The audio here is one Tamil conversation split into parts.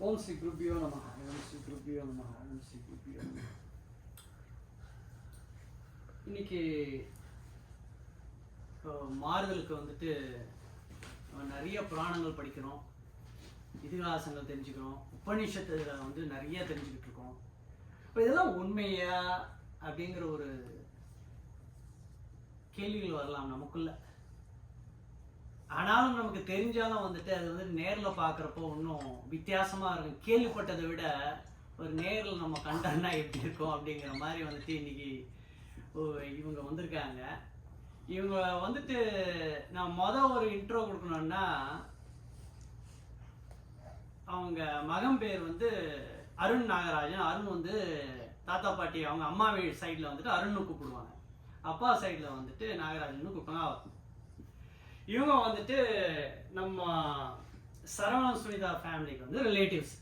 ஓம் ஸ்ரீ குருபியோ நமஹ. ஓம் ஸ்ரீ குருபியோ நமஹ. ஓம் ஸ்ரீ குருபியோ நமஹ. இன்னைக்கு மாறுதலுக்கு வந்துட்டு நிறைய புராணங்கள் படிக்கிறோம், இதிகாசங்கள் தெரிஞ்சுக்கிறோம், உபநிஷத்துல வந்து நிறைய தெரிஞ்சுக்கிட்டு இருக்கோம். இப்போ இதெல்லாம் உண்மையா அப்படிங்கிற ஒரு கேள்விகள் வரலாம் நமக்குள்ள. ஆனாலும் நமக்கு தெரிஞ்சாலும் வந்துட்டு அது வந்து நேரில் பார்க்குறப்போ இன்னும் வித்தியாசமாக இருக்கும். கேள்விப்பட்டதை விட ஒரு நேரில் நம்ம கண்டோம்னா எப்படி இருக்கும் அப்படிங்கிற மாதிரி வந்துட்டு இன்னைக்கு இவங்க வந்திருக்காங்க. இவங்க வந்துட்டு நான் ஒரு இன்ட்ரோ கொடுக்கணும்னா, அவங்க மகன் பேர் வந்து அருண் நாகராஜன். அருண் வந்து தாத்தா பாட்டி அவங்க அம்மா வீடு சைடில் வந்துட்டு அருண்னு கூப்பிடுவாங்க, அப்பா சைடில் வந்துட்டு நாகராஜன் கூப்பிடுவாங்க. இவங்க வந்துட்டு நம்ம சரவணன் சுனிதா ஃபேமிலிக்கு வந்து ரிலேட்டிவ்ஸ்.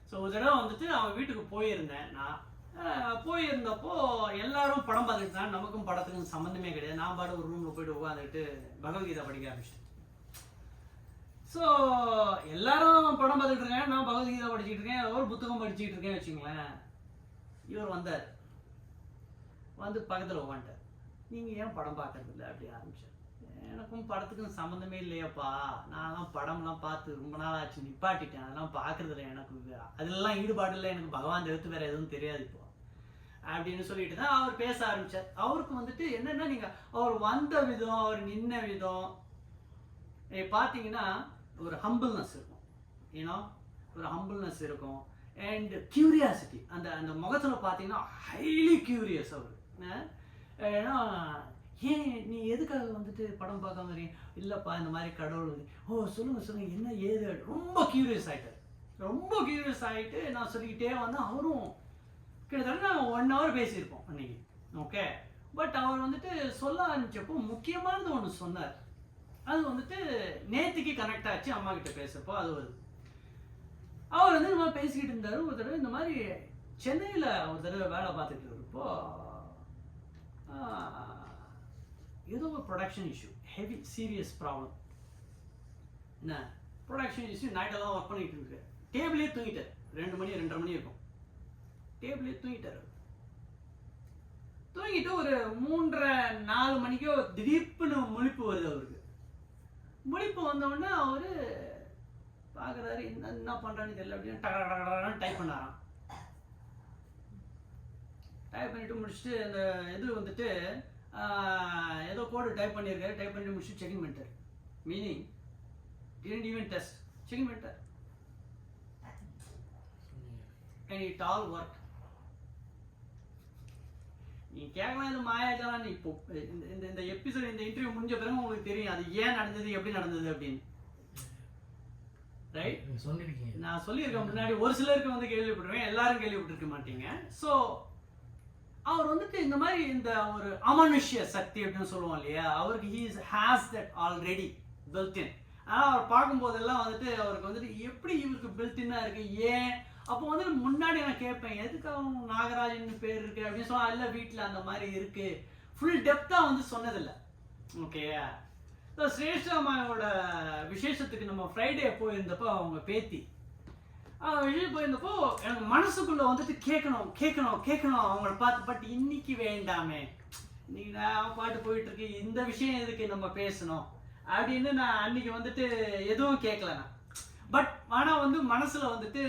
ஸோ ஒரு தடவை வந்துட்டு அவங்க வீட்டுக்கு போயிருந்தேன். நான் போயிருந்தப்போ எல்லாரும் படம் பார்த்துட்டு தான், நமக்கும் படத்துக்கும் சம்மந்தமே கிடையாது. நான் பாட்டு ஒரு ரூமில் போய்ட்டு உட்காந்துட்டு பகவத்கீதா படிக்க ஆரம்பிச்சிட்டேன். ஸோ எல்லாரும் படம் பார்த்துட்டு இருக்கேன், நான் பகவத்கீதா படிச்சுட்டு இருக்கேன், ஒரு புத்தகம் படிச்சுட்டு இருக்கேன் வச்சுங்களேன். இவர் வந்தார், வந்து பக்கத்தில் உட்காந்துட்டார். நீங்கள் ஏன் படம் பார்க்கறது இல்லை அப்படி ஆரம்பிச்சார். எனக்கும் படத்துக்கும் சம்மந்தமே இல்லையாப்பா, நான்லாம் படம்லாம் பார்த்து ரொம்ப நாள் ஆச்சு, நிப்பாட்டிட்டேன், அதெல்லாம் பார்க்குறதில்ல, எனக்கு அதெல்லாம் ஈடுபாடு இல்லை, எனக்கு பகவான் தவிர்த்து வேறு எதுவும் தெரியாது இப்போ அப்படின்னு சொல்லிட்டு தான் அவர் பேச ஆரம்பித்தார். அவருக்கு வந்துட்டு என்னென்னா, நீங்கள் அவர் வந்த விதம், அவர் நின்ன விதம் பார்த்தீங்கன்னா ஒரு ஹம்பிள்னஸ் இருக்கும், ஏன்னா ஒரு ஹம்பிள்னஸ் இருக்கும். அண்ட் கியூரியாசிட்டி, அந்த அந்த முகத்தில் பார்த்தீங்கன்னா ஹைலி கியூரியஸ் அவர். ஏன்னா ஏன் நீ எதுக்காக வந்துட்டு படம் பார்க்காம இருக்கீங்க? இல்லைப்பா இந்த மாதிரி கடவுள். ஓ சொல்லுங்கள் என்ன ஏது? ரொம்ப கியூரியஸ் ஆகிட்டார். ரொம்ப கியூரியஸ் ஆகிட்டு நான் சொல்லிக்கிட்டே வந்தேன். அவரும் கிட்டத்தட்ட நான் 1 hour பேசியிருப்போம் அன்றைக்கி. ஓகே, பட் அவர் வந்துட்டு சொல்ல ஆரம்பித்தப்போ முக்கியமானது ஒன்று சொன்னார். அது வந்துட்டு நேற்றுக்கு கனெக்ட் ஆச்சு அம்மா கிட்ட பேசுகிறப்போ. அது வருது. அவர் வந்து இந்த மாதிரி பேசிக்கிட்டு இருந்தார். ஒரு தடவை இந்த மாதிரி சென்னையில் ஒரு தடவை வேலை பார்த்துட்டு இருப்போ ஏதோ ஒரு production issue, heavy serious problem. என்ன ப்ரொடக்ஷன் இஷ்யூ, நைட்டெல்லாம் ஒர்க் பண்ணிட்டு இருக்கு. டேபிளே தூங்கிட்டார். 2 மணி 2:30 மணி இருக்கும். டேபிளே தூங்கிட்டார். தூங்கிட்டு ஒரு 3:30-4 மணிக்கோ திடீர்னு முழிப்பு வருது அவருக்கு. முழிப்பு வந்தோடனே அவர் பார்க்குறாரு, என்ன பண்ணுறான்னு தெரியல அப்படின்னு டகடகடன்னு டைப் பண்ணாராம். டைப் பண்ணிட்டு முடிச்சுட்டு அந்த இது வந்துட்டு ஏதோ கோடு டைப் பண்ணியிருக்காரு. டைப் பண்ணி முடிச்சு செக்கிங் பண்ணிட்டார். Meaning didn't even test, checking பண்ணிட்டார். and it all worked. நீ கேட்கலாம் இது மாயாஜாலாம். நீ இப்போ இந்த எபிசோட், இந்த இன்டர்வியூ முடிஞ்ச பிறகு உங்களுக்கு தெரியும் அது ஏன் நடந்தது, எப்படி நடந்தது அப்படின்னு. ரைட், சொல்லியிருக்கீங்க. நான் சொல்லியிருக்கேன் முன்னாடி. ஒரு சிலருக்கு வந்து கேள்விப்பட்டிருக்கேன், எல்லாரும் கேள்விப்பட்டிருக்க மாட்டீங்க. ஸோ அவர் வந்துட்டு இந்த மாதிரி இந்த ஒரு அமனுஷ்ய சக்தி அப்படின்னு சொல்லுவோம் இல்லையா, அவருக்கு ஹேஸ் தட் ஆல்ரெடி பில்டின். ஆனால் அவர் பார்க்கும்போதெல்லாம் வந்துட்டு அவருக்கு வந்துட்டு எப்படி இவருக்கு பில்டின்னாக இருக்குது, ஏன்? அப்போ வந்துட்டு முன்னாடி நான் கேட்பேன், எதுக்கு அவங்க நாகராஜன் பேர் இருக்குது அப்படின்னு சொன்னால், இல்லை வீட்டில் அந்த மாதிரி இருக்குது. ஃபுல் டெப்த்தாக வந்து சொன்னதில்லை. ஓகே, ஸோ ஸ்ரேஷ்டாமாவோட விசேஷத்துக்கு நம்ம ஃப்ரைடே போயிருந்தப்போ அவங்க பேத்தி விஷயம் போயிருந்தப்போ எனக்கு மனசுக்குள்ளே வந்துட்டு கேட்கணும் அவங்கள பார்த்து. பட் இன்னைக்கு வேண்டாமே, இன்னைக்கு நான் பாட்டு போயிட்டுருக்கு, இந்த விஷயம் எதுக்கு நம்ம பேசணும் அப்படின்னு நான் அன்னைக்கு வந்துட்டு எதுவும் கேட்கல நான். பட் ஆனால் வந்து மனசில் வந்துட்டு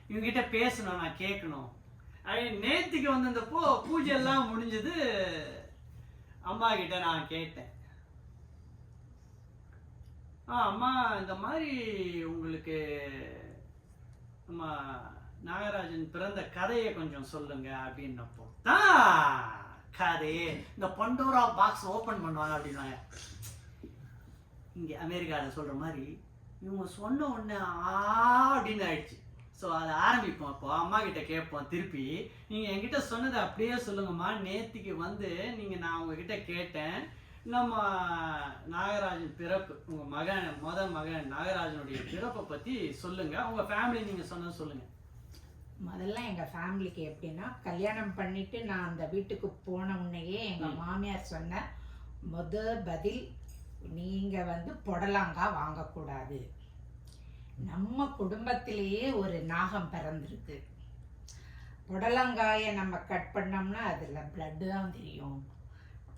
இவங்ககிட்ட பேசணும், நான் கேட்கணும் அப்படின்னு. நேற்றுக்கு வந்திருந்தப்போ பூஜை எல்லாம் முடிஞ்சது, அம்மா கிட்ட நான் கேட்டேன், அம்மா இந்த மாதிரி உங்களுக்கு நம்ம நாகராஜன் பிறந்த கதையை கொஞ்சம் சொல்லுங்க அப்படின்னப்போ தான் கதையே இந்த பண்டோரா பாக்ஸ் ஓப்பன் பண்ணுவாங்க அப்படின்னாங்க. இங்கே அமெரிக்காவில் சொல்கிற மாதிரி இவங்க சொன்ன உடனே அப்படின்னு ஆயிடுச்சு. ஸோ அதை ஆரம்பிப்போம். அப்போ அம்மா கிட்ட கேட்போம் திருப்பி, நீங்கள் என்கிட்ட சொன்னதை அப்படியே சொல்லுங்கம்மா. நேற்றுக்கு வந்து நான் உங்ககிட்ட கேட்டேன், நம்ம நாகராஜன் பிறப்பு, உங்கள் மகன் நாகராஜனுடைய பிறப்பை பற்றி சொல்லுங்கள், உங்கள் ஃபேமிலி நீங்கள் சொன்னது சொல்லுங்கள். முதல்ல எங்கள் ஃபேமிலிக்கு எப்படின்னா, கல்யாணம் பண்ணிவிட்டு நான் அந்த வீட்டுக்கு போன உடனேயே எங்கள் மாமியார் சொன்ன பதில், நீங்கள் வந்து புடலங்காய் வாங்கக்கூடாது. நம்ம குடும்பத்திலேயே ஒரு நாகம் பிறந்திருக்கு. புடலங்காயை நம்ம கட் பண்ணோம்னா அதில் பிளட்டு தான் தெரியும்.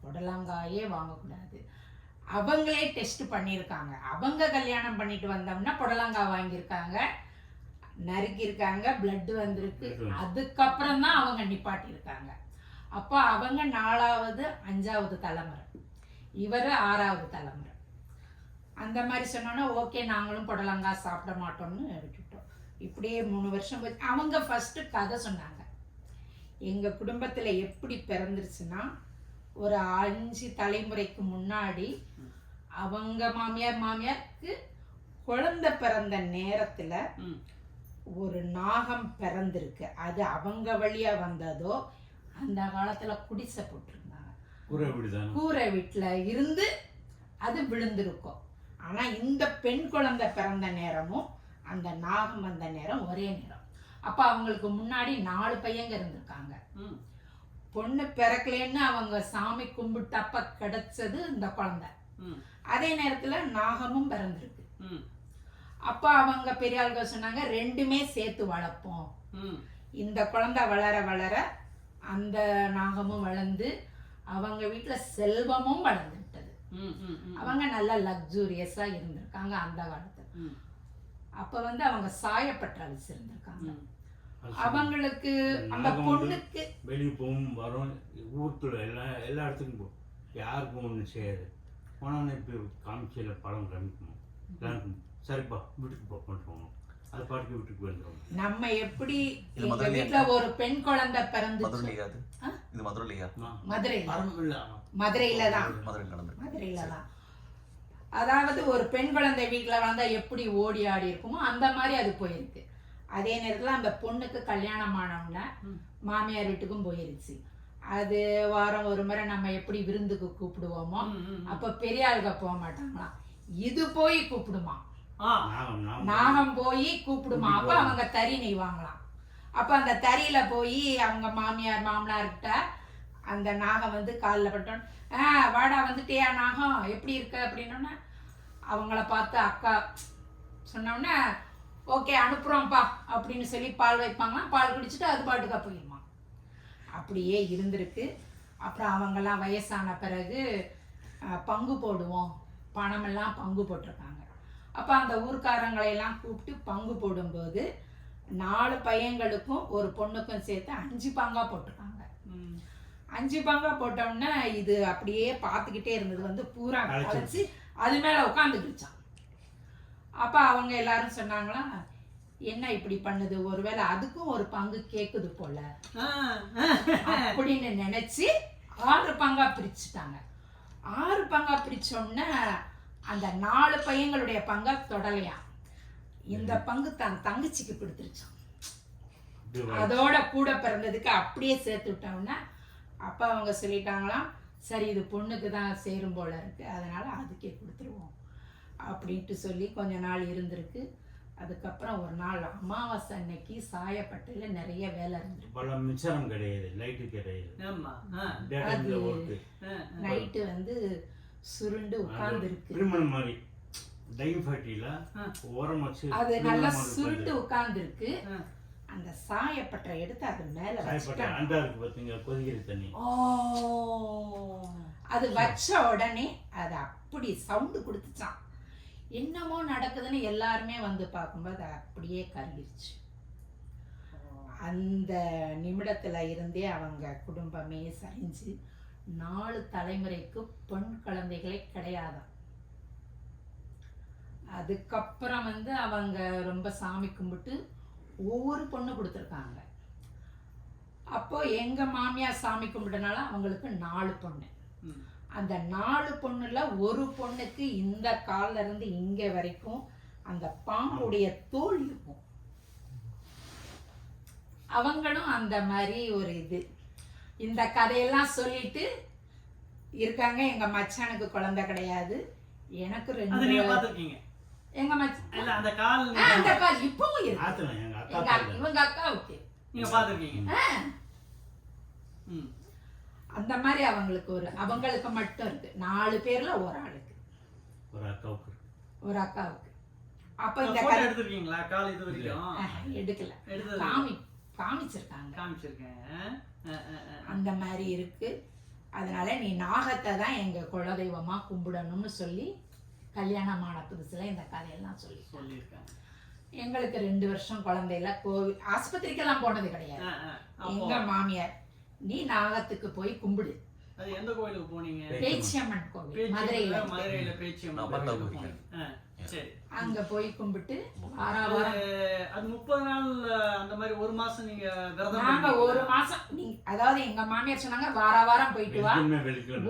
புடலங்காயே வாங்கக்கூடாது. அவங்களே டெஸ்ட் பண்ணியிருக்காங்க. அவங்க கல்யாணம் பண்ணிட்டு வந்தோம்னா புடலங்காய் வாங்கியிருக்காங்க, நறுக்கியிருக்காங்க, பிளட்டு வந்திருக்கு. அதுக்கப்புறம் தான் அவங்க நிப்பாட்டியிருக்காங்க. அப்போ அவங்க 4வது 5வது தலைமுறை, இவர் 6வது தலைமுறை. அந்த மாதிரி சொன்னோன்னா ஓகே நாங்களும் புடலங்காய் சாப்பிட மாட்டோம்னு விட்டுட்டோம். இப்படியே 3 வருஷம் போச்சு. அவங்க ஃபஸ்ட்டு கதை சொன்னாங்க. எங்கள் குடும்பத்தில் எப்படி பிறந்துருச்சுன்னா, ஒரு 5 தலைமுறைக்கு முன்னாடி அவங்க மாமியாருக்கு குழந்தை பிறந்த நேரத்தில் ஒரு நாகம் பிறந்திருக்கு. அது அவங்க வழியா வந்ததோ. அந்த காலத்தில் குடிசை போட்டிருந்தாங்க, கூரை வீட்டில் இருந்து அது விழுந்திருக்கும். ஆனால் இந்த பெண் குழந்தை பிறந்த நேரமும் அந்த நாகம் வந்த நேரம் ஒரே நேரம். அப்போ அவங்களுக்கு முன்னாடி 4 பையங்க இருந்திருக்காங்க. பொண்ணு பிறக்கலன்னு அவங்க சாமி கும்பிட்டப்ப கிடைச்சது இந்த குழந்தை. அதே நேரத்தில் நாகமும் பிறந்திருக்கு. அப்போ அவங்க பெரிய ஆளுங்க சொன்னாங்க, 2மே சேர்த்து வளர்ப்போம். இந்த குழந்தை வளர வளர அந்த நாகமும் வளர்ந்து அவங்க வீட்டில் செல்வமும் வளர்ந்து விட்டது. அவங்க நல்லா லக்ஸூரியஸாக இருந்திருக்காங்க அந்த காலத்தில். அப்போ அவங்க சாயப்பற்ற வச்சிருந்திருக்காங்க. அவங்களுக்கு அந்த பொண்ணுக்கு வெளியே போகும் வரும், ஊருக்குள்ள எல்லா இடத்துக்கும் போ, யாருக்கும் ஒன்றும் செய்யாது. போனோன்னு இப்போ காமிச்சியில் பழம் காமிக்கணும், எல்லாருக்கும் சரிப்பா வீட்டுக்கு போ பண்ணுறோம், அது பாட்டுக்கு வீட்டுக்கு வந்துடும். நம்ம எப்படி எங்க வீட்டுல ஒரு பெண் குழந்தை பிறந்துச்சு. இது மதுரையில மதுரையில தான். அதாவது ஒரு பெண் குழந்தை வீட்டுல வந்தா எப்படி ஓடி ஆடி இருக்குமோ அந்த மாதிரி அது போயிருக்கு. அதே நேரத்துல அந்த பொண்ணுக்கு கல்யாணம் ஆனவுடனே மாமியார் வீட்டுக்கும் போயிருச்சு. அது வாரம் ஒரு முறை நம்ம எப்படி விருந்துக்கு கூப்பிடுவோமோ அப்ப பெரிய ஆளுக போக மாட்டாங்களாம், இது போய் கூப்பிடுமா, நாகம் போய் கூப்பிடுமா. அப்ப அவங்க தறி நெய்வாங்களாம். அப்ப அந்த தறியில போய் அவங்க மாமியார் மாமனார்கிட்ட அந்த நாகம் காலில் பட்டோன்னு, வாடா வந்துட்டியா நாகம் எப்படி இருக்க அப்படின்னோடனே அவங்கள பார்த்து அக்கா சொன்னோடனே ஓகே அனுப்புகிறோம்ப்பா அப்படின்னு சொல்லி பால் வைப்பாங்களாம். பால் குடிச்சிட்டு அது பாட்டுக்கா போயிடுமா. அப்படியே இருந்திருக்கு. அப்புறம் அவங்கெல்லாம் வயசான பிறகு பங்கு போடுவோம், பணமெல்லாம் பங்கு போட்டிருக்காங்க. அப்போ அந்த ஊர்க்காரங்களையெல்லாம் கூப்பிட்டு பங்கு போடும்போது 4 பையங்களுக்கும் ஒரு பொண்ணுக்கும் சேர்த்து 5 பங்கா போட்டிருக்காங்க. 5 பங்கா போட்டோம்னா இது அப்படியே பார்த்துக்கிட்டே இருந்தது பூரா கழிச்சு அது மேலே உட்காந்துக்கிடுச்சான். அப்போ அவங்க எல்லாரும் சொன்னாங்களா, என்ன இப்படி பண்ணுது, ஒருவேளை அதுக்கும் ஒரு பங்கு கேட்குது போல அப்படின்னு நினைச்சு 6 பங்கா பிரிச்சுட்டாங்க. 6 பங்கா பிரிச்சோம்னா அந்த 4 பையங்களுடைய பங்கா தொடலையா, இந்த பங்கு தன் தங்கச்சிக்கு கொடுத்துருச்சான். அதோட கூட பிறந்ததுக்கு அப்படியே சேர்த்து விட்டோம்னா அப்ப அவங்க சொல்லிட்டாங்களாம், சரி இது பொண்ணுக்கு தான் சேரும் போல இருக்கு, அதனால அதுக்கே கொடுத்துருவோம் அப்படின்ட்டு சொல்லி கொஞ்ச நாள் இருந்திருக்கு. அதுக்கப்புறம் ஒரு நாள் அமாவாசை அன்னைக்கு சாயப்பட்டையில நிறைய வேலை இருந்திருக்கு. மின்சாரம் கிடையாது, லைட்டு கிடையாது. நைட்டு சுருண்டு உட்கார்ந்து இருக்கு, அது நல்லா சுருண்டு உட்கார்ந்து இருக்கு. அந்த சாயப்பட்டை எடுத்து அது மேல அது வச்ச உடனே அது அப்படி சவுண்டு கொடுத்துச்சான். என்னமோ நடக்குதுன்னு எல்லாருமே பார்க்கும்போது அது அப்படியே கருகிருச்சு. அந்த நிமிடத்துல இருந்தே அவங்க குடும்பமே சரிஞ்சு 4 தலைமுறைக்கு பெண் குழந்தைகளே கிடையாதான். அதுக்கப்புறம் அவங்க ரொம்ப சாமி கும்பிட்டு ஒவ்வொரு பொண்ணு கொடுத்துருக்காங்க. அப்போ எங்க மாமியார் சாமி கும்பிட்டனால அவங்களுக்கு 4 பொண்ணு. அந்த 4 பொண்ணுல ஒரு பொண்ணுக்கு இந்த கால்ல இருந்து இங்க வரைக்கும் அந்த பாம்புடைய தோல் இருக்கும். அவங்களும் அந்த மாதிரி ஒரு இது இந்த கதையெல்லாம் சொல்லிட்டு இருக்காங்க. எங்க மச்சானுக்கு குழந்தை கிடையாது, எனக்கு 2 எங்க மச்சான் அந்த கால் இப்பவும் இருக்கு. இவங்க அக்காவுக்கு நீங்க பாத்துருக்கீங்க. அந்த மாதிரி அவங்களுக்கு மட்டும் இருக்கு. 4 பேர்ல ஒரு ஆளுக்கு, ஒரு அக்காவுக்கு. அப்ப இந்த போட்டோ எடுத்துருக்கீங்களா கால் இது வரைக்கும்? எடுக்கல, எடுத்தது காமிச்சிருக்காங்க. காமிச்சிருக்கேன். அந்த மாதிரி இருக்கு. அதனால நீ நாகத்தை தான் எங்க குலதெய்வமா கும்பிடணும்னு சொல்லி கல்யாணமான புதுசுல இந்த கதையெல்லாம் சொல்லியிருக்காங்க. எங்களுக்கு 2 வருஷம் குழந்தையில கோவில் ஆஸ்பத்திரிக்கெல்லாம் போனது கிடையாது. எங்க மாமியார் நீ நாகத்துக்கு போய் கும்பிடு. அது எந்த கோயிலுக்கு போனீங்க? பேச்சியம்மன் கோவில், மதுரையில பேச்சியம்மன். சரி, அங்க போய் கும்பிட்டு அது 30 நாள் அந்த மாதிரி 1 மாசம் நீங்க விரதம்? நாங்க 1 மாசம் அதாவது எங்க மாமியார் சொன்னாங்க வாரம் போயிட்டு வா,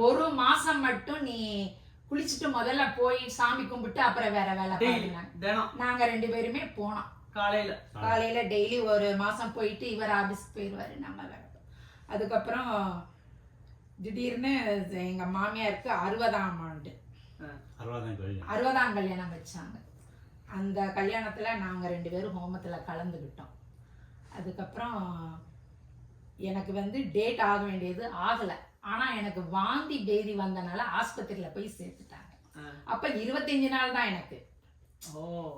1 மாசம் மட்டும் நீ குளிச்சுட்டு முதல்ல போய் சாமி கும்பிட்டு அப்புறம் வேற வேலை பாருங்க. நாங்க 2 பேருமே போனோம். காலையில டெய்லி 1 மாசம் போயிட்டு இவர் ஆபீஸ்க்கு போயிடுவாரு, நம்ம வேலை. அதுக்கப்புறம் திடீர்னு எங்க மாமியாருக்கு 60ஆம் ஆண்டு 60ஆம் கல்யாணம் வச்சாங்க. அந்த கல்யாணத்துல நாங்க 2 பேரும் ஹோமத்துல கலந்துக்கிட்டோம். அதுக்கப்புறம் எனக்கு வந்து டேட் ஆக வேண்டியது ஆகல. ஆனா எனக்கு வாந்தி பேதி வந்தனால ஆஸ்பத்திரியில போய் சேர்த்துட்டாங்க. அப்ப 25 நாள் தான் எனக்கு.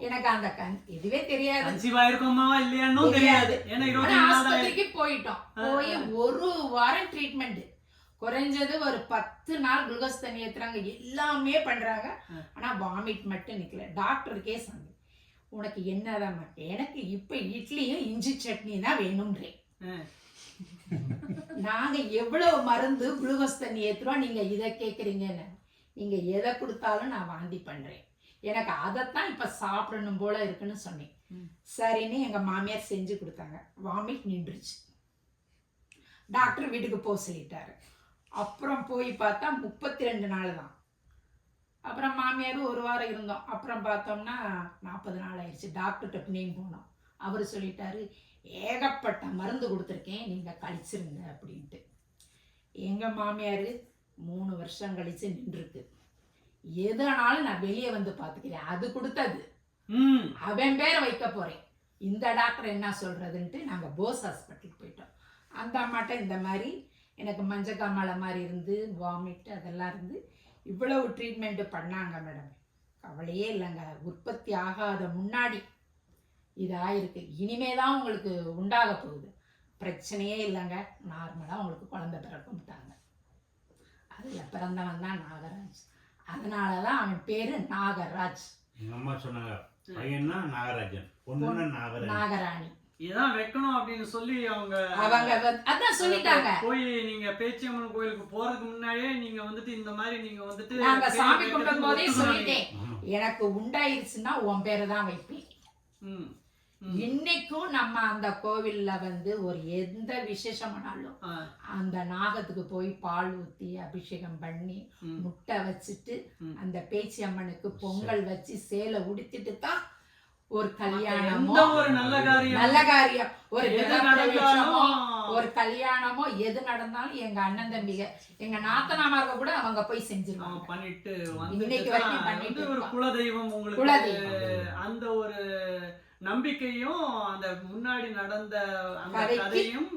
எனக்கு அந்த இதுவே தெரியாது, ஆஸ்பத்திரிக்கு போயிட்டோம். போய் 1 வாரம் ட்ரீட்மெண்ட், குறைஞ்சது ஒரு 10 நாள் குளுக்கோஸ் தண்ணி ஏத்துறாங்க, எல்லாமே பண்றாங்க. ஆனா வாமிட் மட்டும் நிக்கல. டாக்டருக்கே சொன்னேன், உனக்கு என்னதான்? எனக்கு இப்ப இட்லியும் இஞ்சி சட்னி தான் வேணும்ன்றேன். நாங்க எவ்வளவு மருந்து குளுக்கோஸ் தண்ணி ஏத்துறோம், நீங்க இதை கேக்குறீங்கன்னு. நீங்க எதை கொடுத்தாலும் நான் வாந்தி பண்றேன், எனக்கு அதைத்தான் இப்ப சாப்பிடணும் போல இருக்குன்னு சொன்னேன். சரின்னு எங்க மாமியார் செஞ்சு கொடுத்தாங்க. வாமிட் நின்றுச்சு. டாக்டர் வீட்டுக்கு போக சொல்லிட்டாரு. அப்புறம் போய் பார்த்தா 32 நாள் தான். அப்புறம் மாமியார் 1 வாரம் இருந்தோம். அப்புறம் பார்த்தோம்னா 40 நாள் ஆயிடுச்சு. டாக்டர்கிட்ட பின்னையும் போனோம். அவர் சொல்லிட்டாரு, ஏகப்பட்ட மருந்து கொடுத்துருக்கேன், நீங்க கழிச்சிருங்க அப்படின்ட்டு. எங்க மாமியார் 3 வருஷம் கழிச்சு நின்றுருக்கு. எதனாலும் நான் வெளியே வந்து பார்த்துக்கிறேன், அது கொடுத்தது, அவன் பேரை வைக்க போறேன், இந்த டாக்டர் என்ன சொல்றதுன்ட்டு நாங்க போஸ் ஹாஸ்பிட்டலுக்கு போயிட்டோம். அந்த அம்மாட்ட இந்த மாதிரி எனக்கு மஞ்சக்காமலை மாதிரி இருந்து வாமிட் அதெல்லாம் இருந்து இவ்வளவு ட்ரீட்மெண்ட் பண்ணாங்க மேடம். கவலையே இல்லைங்க, உற்பத்தி ஆகாத முன்னாடி இது ஆயிருக்கு. இனிமே தான் உங்களுக்கு உண்டாக போகுது, பிரச்சனையே இல்லைங்க, நார்மலாக உங்களுக்கு குழந்தை பிறக்கும்ட்டாங்க. அதில் பிறந்தவன் தான் நாகராஜ். அதனால தான் அவன் பேரு நாகராஜ். எங்கள் அம்மா சொன்னாங்க, பையன்னா நாகராஜன், பொண்ணுன்னா நாகராணி. இதான் வைக்கணும் அப்படின்னு சொல்லி அவங்க அதான் சொல்லிட்டாங்க. போய் நீங்க பேச்சியம்மன் கோயிலுக்கு போறதுக்கு முன்னாடியே நீங்க வந்துட்டு இந்த மாதிரி நீங்க வந்துட்டு நாங்க சாமி கும்பிடும் போதே சொல்லிட்டேன், எனக்கு உண்டாயிருச்சுன்னா உன் பேரை தான் வைப்பேன். இன்னைக்கும் நம்ம அந்த கோவில்ல வந்து ஒரு எந்த விசேஷமானாலும் அந்த நாகத்துக்கு போய் பால் ஊத்தி அபிஷேகம் பண்ணி முட்டை வச்சுட்டு அந்த பேச்சி அம்மனுக்கு பொங்கல் வச்சு சேலை உடுத்திட்டு தான் ஒரு கல்யாணமோ ஒரு நல்ல காரியம் ஒரு கல்யாணமோ எது நடந்தாலும் எங்க அண்ணன் தம்பிக எங்க நாத்தனாமார்க கூட அவங்க போய் செஞ்சிருவாங்க. பண்ணிட்டு இன்னைக்கு வரைக்கும் பண்ணிட்டு ஒரு குலதெய்வம் உங்களுக்கு அந்த ஒரு நம்பிக்கையும் அந்த முன்னாடி நடந்த அந்த கதையும்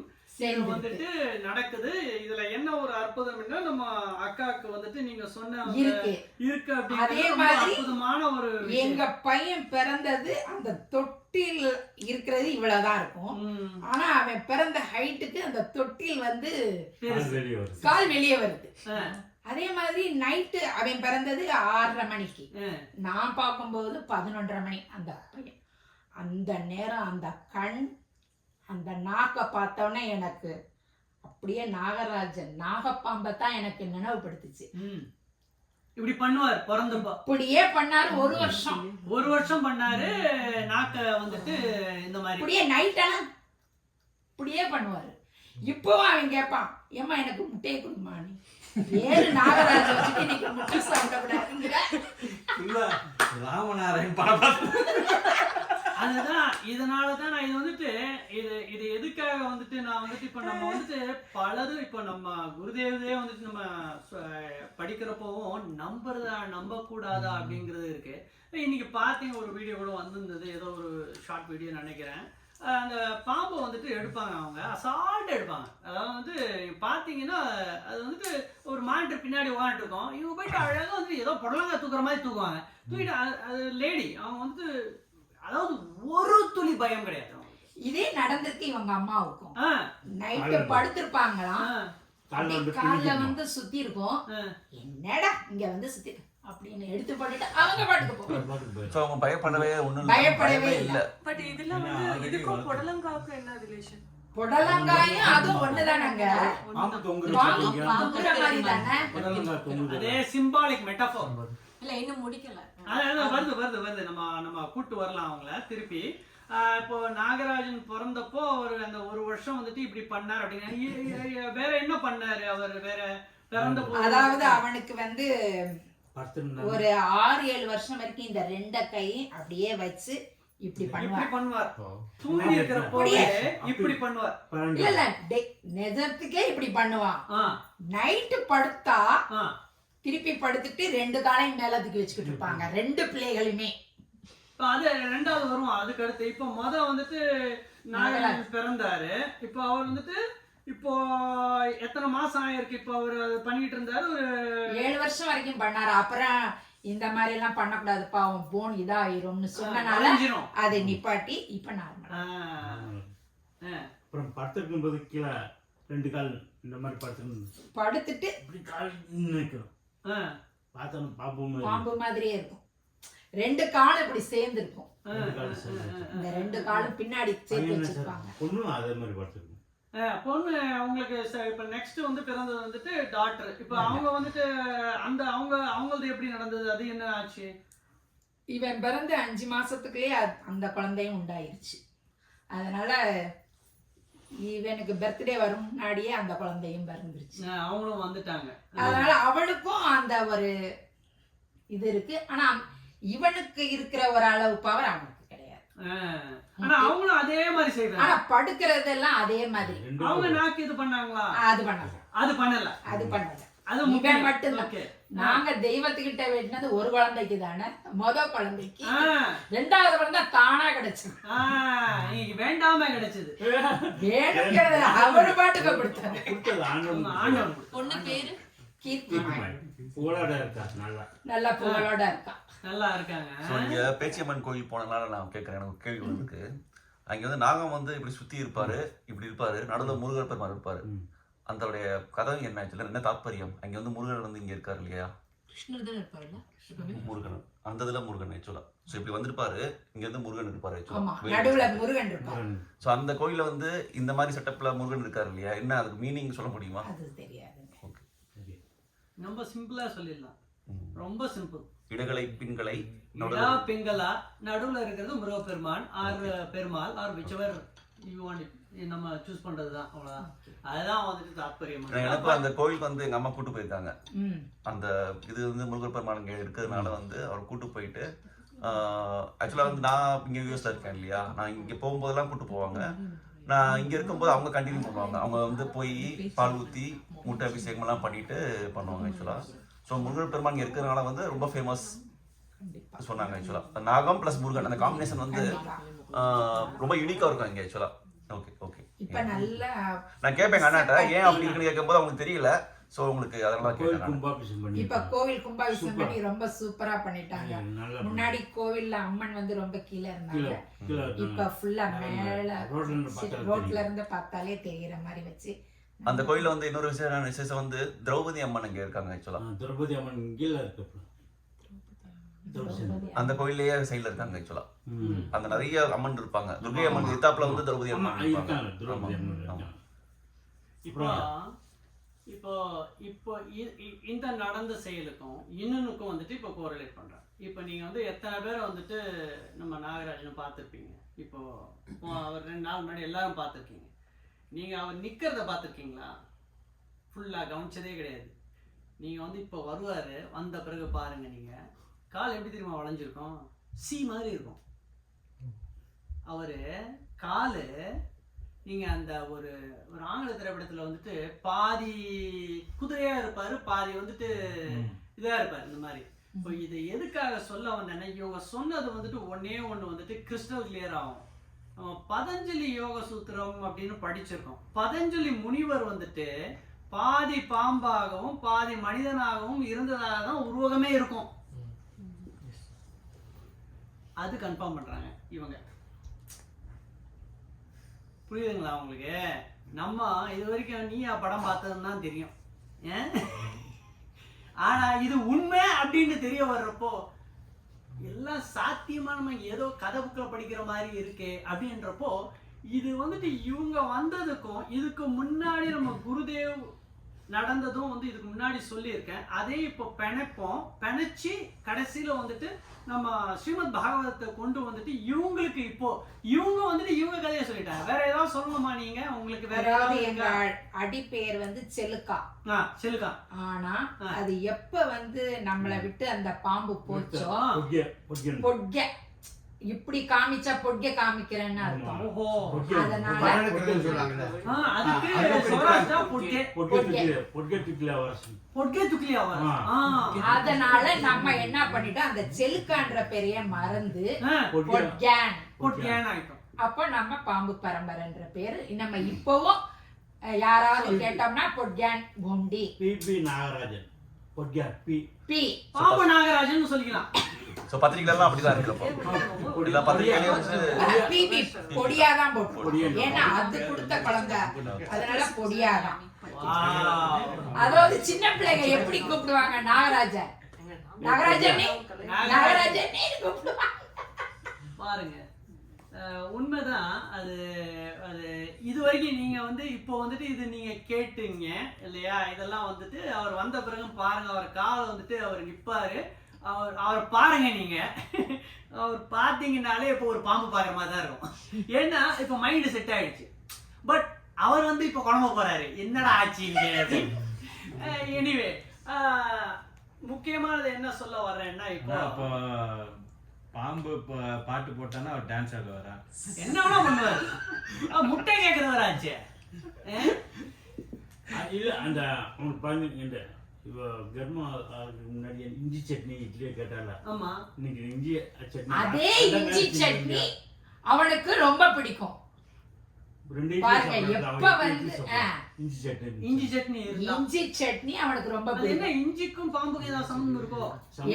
வந்துட்டு நடக்குது. இதுல என்ன ஒரு அற்புதம்னா, நம்ம அக்காவுக்கு வந்துட்டு நீங்க சொன்ன இருக்கு அதே மாதிரி அற்புதமான ஒரு எங்க பையன் பிறந்தது அந்த தொட்டில் இருக்கிறது இவ்வளவுதான் இருக்கும். ஆனா அவன் பிறந்த ஹைட்டுக்கு அந்த தொட்டில் வந்து கால் வெளியே வருது. அதே மாதிரி நைட்டு அவன் பிறந்தது 6:30 மணிக்கு, நான் பார்க்கும்போது 11:30 மணி. அந்த பையன் அந்த நேரம் அந்த கண் அந்த நாக்கை பார்த்தோன்னே எனக்கு அப்படியே நாகராஜன் நாகப்பாம்பை தான் எனக்கு நினைவுபடுத்துச்சு. இப்படி பண்ணுவார் பிறந்தப்ப, இப்படியே பண்ணாரு. 1 வருஷம் பண்ணாரு. நாக்க வந்துட்டு இந்த மாதிரி இப்படியே நைட்டெல்லாம் இப்படியே பண்ணுவாரு. இப்பவும் அவன் கேட்பான், ஏம்மா எனக்கு முட்டையை கொடுமா, நீ ஏறு நாகராஜ் வச்சுட்டு இன்னைக்கு முட்டை சாப்பிடக்கூடாதுங்கிற ராமநாராயண் அதுதான். இதனாலதான் நான் இது வந்துட்டு இது எதுக்காக வந்துட்டு நான் வந்துட்டு இப்ப நம்ம வந்துட்டு பலது இப்ப நம்ம குருதேவதே வந்துட்டு நம்ம படிக்கிறப்பவும் நம்ப கூடாதா அப்படிங்கிறது இருக்கு. இன்னைக்கு பாத்தீங்க ஒரு வீடியோ கூட வந்திருந்தது, ஏதோ ஒரு ஷார்ட் வீடியோ நினைக்கிறேன். அந்த பாம்பை வந்துட்டு எடுப்பாங்க, அவங்க அசால்ட்டு எடுப்பாங்க. அதாவது வந்து பார்த்தீங்கன்னா அது வந்துட்டு ஒரு மானிட்டர் பின்னாடி ஓடிட்டு இருக்கோம், இவங்க போயிட்டு அழகாக வந்து ஏதோ புடலங்காய் தூக்குற மாதிரி தூக்குவாங்க. தூக்கிட்டு அது லேடி அவங்க வந்து அதாவது ஒரு துளி பயம் கிடையாது. இதே நடந்திருக்கு இவங்க அம்மாவுக்கும். நைட்டு படுத்திருப்பாங்களாம், கால்ல வந்து சுத்தி இருக்கும், என்னடா இங்க வந்து சுத்தி அப்படின்னு எடுத்து போட்டுட்டு அவங்க பாட்டுக்கு போவாங்க. அவங்க பயப்படவே இல்ல. பட் இதெல்லாம் வந்து இதுக்கும் புடலங்காவுக்கும் என்ன ரிலேஷன்? புடலங்காயும் அதுவும் ஒண்ணுதானங்க, அதே சிம்பாலிக் மெட்டாஃபோர். இல்ல இன்னும் முடிக்கல, வருது நம்ம கூட்டு வரலாம் அவங்கள திருப்பி. இப்போ நாகராஜன் பிறந்தப்போ அவர் அந்த ஒரு வருஷம் வந்துட்டு இப்படி பண்ணார் அப்படின்னு வேற என்ன பண்ணாரு அவர் வேற பிறந்த? அதாவது அவனுக்கு வந்து ஒரு 6-7 வருஷம் வரைக்கும் இந்த 2 கை அப்படியே வச்சு இப்படி பண்ணுவார். தூங்கி இருக்கிறப்போ இப்படி பண்ணுவார். இல்ல நிஜத்துக்கே இப்படி பண்ணுவான். நைட்டு படுத்தா திருப்பி படுத்துட்டு 2 காலையும் மேல தூக்கி வச்சுக்கிட்டு இருப்பாங்க 2 பிள்ளைகளுமே. அது 2வது வரும். அதுக்கு அடுத்து இப்போ வந்துட்டு நாகராஜன் பிறந்தாரு. இப்போ அவர் வந்துட்டு இப்போ எத்தனை மாசம் ஆயிருக்கு இப்போ அவர் பண்ணிட்டு இருந்தாரு? ஒரு 7 வருஷம் வரைக்கும் பண்ணாரு. அப்புறம் இந்த மாதிரி எல்லாம் பண்ணக்கூடாது பாவம் போன் இதாயிரும்னு சொன்னனால அதை நிப்பாட்டி இப்ப நார்மல். அப்புறம் படுத்துக்கும் போது கீழே 2 கால் இந்த மாதிரி படுத்துட்டு இப்படி கால் நிற்கும், பார்த்தாலும் பாம்பு மாதிரியே இருக்கும். 2 கால் இப்படி சேர்ந்து இருக்கும், இந்த 2 காலும் பின்னாடி சேர்த்து வச்சிருப்பாங்க. பொண்ணும் அதே மாதிரி படுத்துருக்கும். பொண்ணு அவங்களுக்கு இப்ப நெக்ஸ்ட் வந்து பிறந்தது வந்துட்டு டாக்டர். இப்ப அவங்க வந்துட்டு அந்த அவங்களது எப்படி நடந்தது, அது என்ன ஆச்சு? இவன் பிறந்து 5 மாசத்துக்குள்ளே அந்த குழந்தையும் உண்டாயிருச்சு. அதனால இவனுக்கு பர்த்டே வரும் முன்னாடியே அந்த குழந்தையும் பிறந்துருச்சு, அவங்களும் வந்துட்டாங்க. அதனால அவளுக்கும் அந்த ஒரு இது இருக்கு. ஆனா இவனுக்கு இருக்கிற ஒரு அளவு பவர் அவனுக்கு கிடையாது. ஆனா அவங்களும் அதே மாதிரி செய்வாங்க. ஆனா படுக்கிறதெல்லாம் அதே மாதிரி. அவங்க நாக்கு இது பண்ணாங்களா? அது பண்ணல. அது இவன் மட்டும்தான். நாங்க தெய்வத்துக்கிட்ட வெட்டினது ஒரு குழந்தைக்கு தானே, முதல் குழந்தைக்கு. 2வது குழந்தை தானா கிடைச்சது, வேண்டாம கிடைச்சது. வேணுங்கிறது அவரு பாட்டுக்கு கொடுத்தாரு. பொண்ணு பேரு கீர்த்தி, புகழோட இருக்கா, நல்லா புகழோட இருக்கா, நல்லா இருக்காங்க. இங்க பேச்சியம்மன் கோயில் போனதுனால நான் கேட்கறேன், எனக்கு கேள்வி இருக்கு. அங்க வந்து நாகம் வந்து இப்படி சுத்தி இருப்பாரு, இப்படி இருப்பாரு, நடுவில் முருகர் பெருமாள் இருப்பாரு. அதோடைய கதை என்ன ஆச்சுல, என்ன தாற்பயம்? அங்க வந்து முருகன் வந்து இங்க இருக்காரு இல்லையா, கிருஷ்ணர் தான் இருப்பாருல்ல, முருகன் அந்த இதுல முருகன் ஆக்சுவலா. ஸோ இப்படி வந்திருப்பாரு, இங்க இருந்து முருகன் இருப்பாரு நடுவுல முருகன் இருப்பாரு. ஸோ அந்த கோயில வந்து இந்த மாதிரி செட்டப்ல முருகன் இருக்காரு இல்லையா, என்ன அதுக்கு மீனிங் சொல்ல முடியுமா? அது தெரியாது. ரொம்ப சிம்பிளா சொல்லிடலாம், ரொம்ப சிம்பிள். இடகலை பின்களை பிங்களா நடுவுல இருக்கிறது Murugaperuman or Perumal or whichever you want நம்ம சூஸ் பண்றதுதான், அவ்வளவுதான். அதுதான் வந்துட்டு தாற்பயம். எனக்கு அந்த கோயிலுக்கு வந்து எங்க அம்மா கூட்டு போயிருக்காங்க. அந்த இது வந்து முருகர் பெருமாள் இங்க இருக்கிறதுனால வந்து அவர் கூட்டு போயிட்டு ஆக்சுவலா வந்து நான் இங்க யூஎஸ்ல இருக்கேன் இல்லையா, நான் இங்க போகும்போதெல்லாம் கூட்டு போவாங்க. நான் இங்க இருக்கும்போது அவங்க கண்டினியூ பண்ணுவாங்க. அவங்க வந்து போய் பால் ஊற்றி முட்டை அபிஷேகம் எல்லாம் பண்ணிட்டு பண்ணுவாங்க ஆக்சுவலா. ஸோ முருகர் பெருமாள் இங்க இருக்கிறதுனால வந்து ரொம்ப ஃபேமஸ் சொன்னாங்க ஆக்சுவலா. நாகம் பிளஸ் முருகன் அந்த காம்பினேஷன் வந்து ரொம்ப யூனிக்கா இருக்கும் இங்க ஆக்சுவலா. Okay okay. இப்ப நல்ல நான் கேட்பேன் அண்ணாட்ட, ஏன் அப்படி இருக்குன்னு கேட்கும்போது அவங்களுக்கு தெரியல. சோ உங்களுக்கு அதெல்லாம் கேட்கணும். இப்ப கோவில் கும்பாபிஷேகம் பண்ணி ரொம்ப சூப்பரா பண்ணிட்டாங்க. முன்னாடி கோவில்ல அம்மன் வந்து ரொம்ப கீழே இருந்தாங்க, இப்ப ஃபுல்லா மேல ரோட்ல இருந்து பார்த்தாலே தெரியற மாதிரி வச்சு. அந்த கோயில்ல வந்து இன்னொரு விசேஷம் வந்து திரௌபதி அம்மன் இங்க இருக்காங்க ஆக்சுவலா. திரௌபதி அம்மன் கீழ இருக்கு, அந்த கோயிலேயே சைடுல இருக்காங்க ஆக்சுவலா. அந்த நிறைய அம்மன் இருப்பாங்க. துர்கை அம்மன் எத்தாப்புல வந்து திரௌபதி அம்மன் இருப்பாங்க. இப்போ இப்போ இந்த நடந்த செயலுக்கும் இன்னொன்னுக்கும் வந்துட்டு இப்போ கோரிலேட் பண்றேன். இப்போ நீங்க வந்து எத்தனை பேரை வந்துட்டு நம்ம நாகராஜனை பார்த்துருப்பீங்க. இப்போ அவர் 2 நாள் முன்னாடி எல்லாரும் பார்த்துருக்கீங்க. நீங்க அவர் நிக்கிறத பார்த்துருக்கீங்களா? ஃபுல்லா கவனிச்சதே கிடையாது. நீங்க வந்து இப்போ வருவாரு, வந்த பிறகு பாருங்க, நீங்க கால் எப்படி தெரியுமா வளைஞ்சிருக்கும், சி மாதிரி இருக்கும் அவரு காலு. நீங்க அந்த ஒரு ஆங்கில திரைப்படத்துல வந்துட்டு பாதி குதிரையா இருப்பாரு, பாதி வந்துட்டு இதா இருப்பாரு, இந்த மாதிரி. இப்போ இதை எதுக்காக சொல்ல வந்தேன்னா, இவங்க சொன்னது வந்துட்டு ஒண்ணு வந்துட்டு கிறிஸ்டல் கிளியர் ஆகும். பதஞ்சலி யோக சூத்திரம் அப்படின்னு படிச்சிருக்கோம். பதஞ்சலி முனிவர் வந்துட்டு பாதி பாம்பாகவும் பாதி மனிதனாகவும் இருந்ததாக தான் உருவகமே இருக்கும். அது கன்ஃபார்ம் பண்றாங்க இவங்க. புரியுதுங்களா உங்களுக்கு? நம்ம இது வரைக்கும் நீயா படம் பார்த்ததுன்னு தான் தெரியும். ஆனா இது உண்மை அப்படின்னு தெரிய வர்றப்போ எல்லாம் சாத்தியமா நம்ம ஏதோ கதை புக்கில் படிக்கிற மாதிரி இருக்கே அப்படின்றப்போ இது வந்துட்டு இவங்க வந்ததுக்கும் இதுக்கு முன்னாடி நம்ம குருதேவ் நடந்ததும் வந்து இதுக்கு முன்னாடி சொல்லியிருக்கேன். அதே இப்போ பிணைச்சு கடைசியில வந்துட்டு நம்ம ஸ்ரீமத் பாகவதத்தை கொண்டு வந்துட்டு இவங்களுக்கு இப்போ இவங்க வந்துட்டு இவங்க கதையை சொல்லிட்டாங்க. வேற ஏதாவது சொல்லணுமா நீங்க? உங்களுக்கு வேற ஏதாவது? எங்க அடி பேர் வந்து செலுக்கா. செலுக்கா. ஆனா அது எப்ப வந்து நம்மளை விட்டு அந்த பாம்பு போச்சோ பொட்க இப்படி காமிச்சா பொட்க காமிக்கிறேன்னு அர்த்தம். ஓஹோ. அதனால அதனால நம்ம என்ன பண்ணிட்டோம், அந்த செலுக்கான்ற பெரிய மறந்து பொட்கேன் ஆயிட்டோம். அப்ப நம்ம பாம்பு பரம்பரைன்ற பேரு நம்ம இப்பவும் யாராவது கேட்டோம்னா பொட்கேன் பொண்டி நாகராஜன் பி பாம்பு நாகராஜன் சொல்லிக்கலாம். சோ பத்திரிகைலாம் அப்படிதான் இருக்கிறப்போ எல்லா பத்திரிகையிலயும் வந்து பொடியாதான் போட்டு, ஏன்னா அது கொடுத்த குழந்தை அதனால பொடியாதான். அதாவது சின்ன பிள்ளைங்க எப்படி கூப்பிடுவாங்க, நாகராஜன் நாகராஜன் நாகராஜன் கூப்பிடுவாங்க பாருங்க. உண்மைதான் அது. அது இது வரைக்கும் நீங்க வந்து இப்போ வந்துட்டு இது நீங்க கேட்டீங்க இல்லையா? இதெல்லாம் வந்துட்டு அவர் வந்த பிறகு பாருங்க, அவர் காலை வந்துட்டு அவர் நிப்பாரு, அவரை பாருங்க. நீங்க அவர் பார்த்தீங்கன்னாலே இப்போ ஒரு பாம்பு பாக்குற மாதிரி தான் இருக்கும். ஏன்னா இப்போ மைண்டு செட் ஆயிடுச்சு. பட் அவர் வந்து இப்போ குழம்ப போறாரு, என்னடா ஆச்சு இங்க. எனிவே முக்கியமானது என்ன சொல்ல வர்றேன்னா, இப்போ பாம்பு பாட்டு போட்டானா அவர் டான்ஸ் ஆடுவாரா? என்ன வேணா பண்ணுவாரு. முட்டை கேட்கிறவராச்சு. இது அந்த இந்த முன்னாடி இஞ்சி சட்னி இட்லியை கேட்டால, ஆமா இன்னைக்கு இஞ்சி சட்னி, அதே இஞ்சி சட்னி அவனுக்கு ரொம்ப பிடிக்கும். பாருங்க எப்ப வந்து இஞ்சி சட்னி இஞ்சி சட்னி அவனுக்கு ரொம்ப பிடிக்கும். என்ன இஞ்சிக்கும் பாம்புக்கும் ஏதாவது சம்பந்தம் இருக்கோ?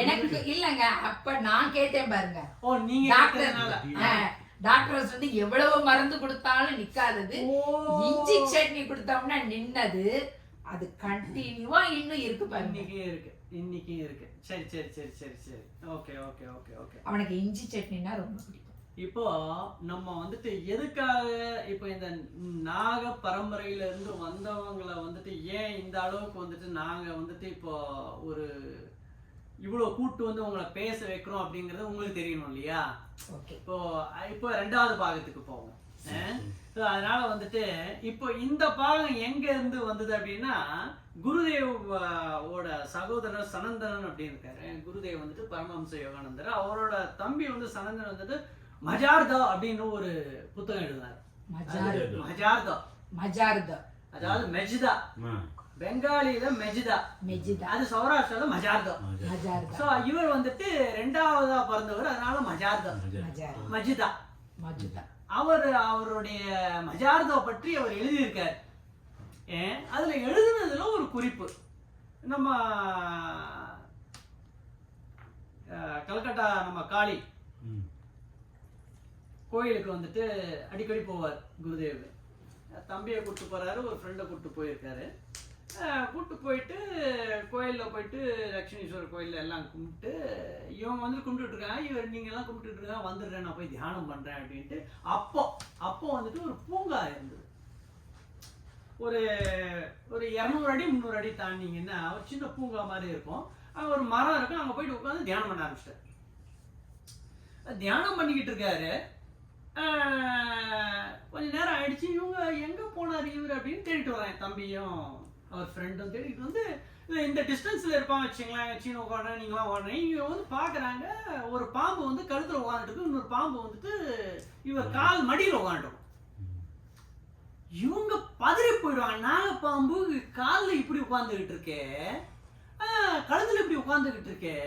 எனக்கு இல்லங்க, அப்ப நான் கேட்டேன் பாருங்க. ஓ நீங்க டாக்டர்ஸ் வந்து எவ்வளவு மருந்து கொடுத்தாலும் நிக்காதது, இஞ்சி சட்னி கொடுத்தோம்னா நின்னது. அது கண்டினியூவா இன்னும் இருக்கு பாருங்க. இன்னைக்கு இருக்கு. சரி சரி சரி சரி சரி. Okay okay okay okay. அவனுக்கு இஞ்சி சட்னினா ரொம்ப பிடிக்கும். இப்போ நம்ம வந்துட்டு எதுக்காக இப்போ இந்த நாக பரம்பரையில இருந்து வந்தவங்களை வந்துட்டு ஏன் இந்த அளவுக்கு வந்துட்டு நாங்க வந்துட்டு இப்போ ஒரு இவ்வளவு கூட்டு வந்து உங்களை பேச வைக்கிறோம் அப்படிங்கறது உங்களுக்கு தெரியணும் இல்லையா? இப்போ ரெண்டாவது பாகத்துக்கு போவோம். அதனால வந்துட்டு இப்போ இந்த பாகம் எங்க இருந்து வந்தது அப்படின்னா, குருதேவோட சகோதரர் சனந்தனன் அப்படின்னு இருக்காரு. குருதேவ் வந்துட்டு பரமஹம்ச யோகானந்தர், அவரோட தம்பி வந்து சனந்தன் வந்துட்டு மஜார்தா அப்படின்னு ஒரு புத்தகம் எழுதினார். மஜார்தா அதாவது மெஜிதா, பெங்காலியில மெஜிதா, அது சௌராஷ்டிரால மஜார்தா. சோ இவர் வந்துட்டு ரெண்டாவதா பிறந்தவர், அதனால மஜிதா. அவருடைய மஜார்தா பற்றி அவர் எழுதியிருக்கார். அதுல எழுதுனதுல ஒரு குறிப்பு, நம்ம கல்கட்டா நம்ம காளி கோயிலுக்கு வந்துட்டு அடிக்கடி போவார் குருதேவ். தம்பியை கூப்பிட்டு போறாரு, ஒரு ஃப்ரெண்டை கூப்பிட்டு போயிருக்காரு. கூப்பிட்டு போயிட்டு கோயிலில் போயிட்டு லட்சுமீஸ்வரர் கோயிலில் எல்லாம் கும்பிட்டு இவங்க வந்து கும்பிட்டுட்டு இருக்காங்க. இவர் நீங்க எல்லாம் கும்பிட்டுட்டு இருக்காங்க, வந்துடுறேன் நான் போய் தியானம் பண்றேன் அப்படின்ட்டு. அப்போ வந்துட்டு ஒரு பூங்கா இருந்தது. ஒரு 200 அடி 300 அடி தாண்டிங்கன்னா ஒரு சின்ன பூங்கா மாதிரி இருக்கும். அங்கே ஒரு மரம் இருக்கும், அங்கே போயிட்டு உட்காந்து தியானம் பண்ண ஆரம்பிச்சிட்டார். தியானம் பண்ணிக்கிட்டு இருக்காரு. கொஞ்ச நேரம் ஆயிடுச்சு. இவங்க எங்க போனார் இவர் அப்படின்னு தேடிட்டு வராங்க. தம்பியும் அவர் ஃப்ரெண்டும் தேடிட்டு வந்து இந்த டிஸ்டன்ஸ்ல இருப்பாங்க வச்சுங்களேன். சீன உட்காந்து நீங்களாம் உட்காந்து இவங்க வந்து பாக்குறாங்க, ஒரு பாம்பு வந்து கழுத்துல உட்காந்துட்டு, இன்னொரு பாம்பு வந்துட்டு இவர் கால் மடியில் உட்காந்துடும். இவங்க பதறி போயிடுவாங்க. நாகப்பாம்பு காலில் இப்படி உட்காந்துக்கிட்டு இருக்கே, கழுத்துல இப்படி உட்காந்துக்கிட்டு இருக்கே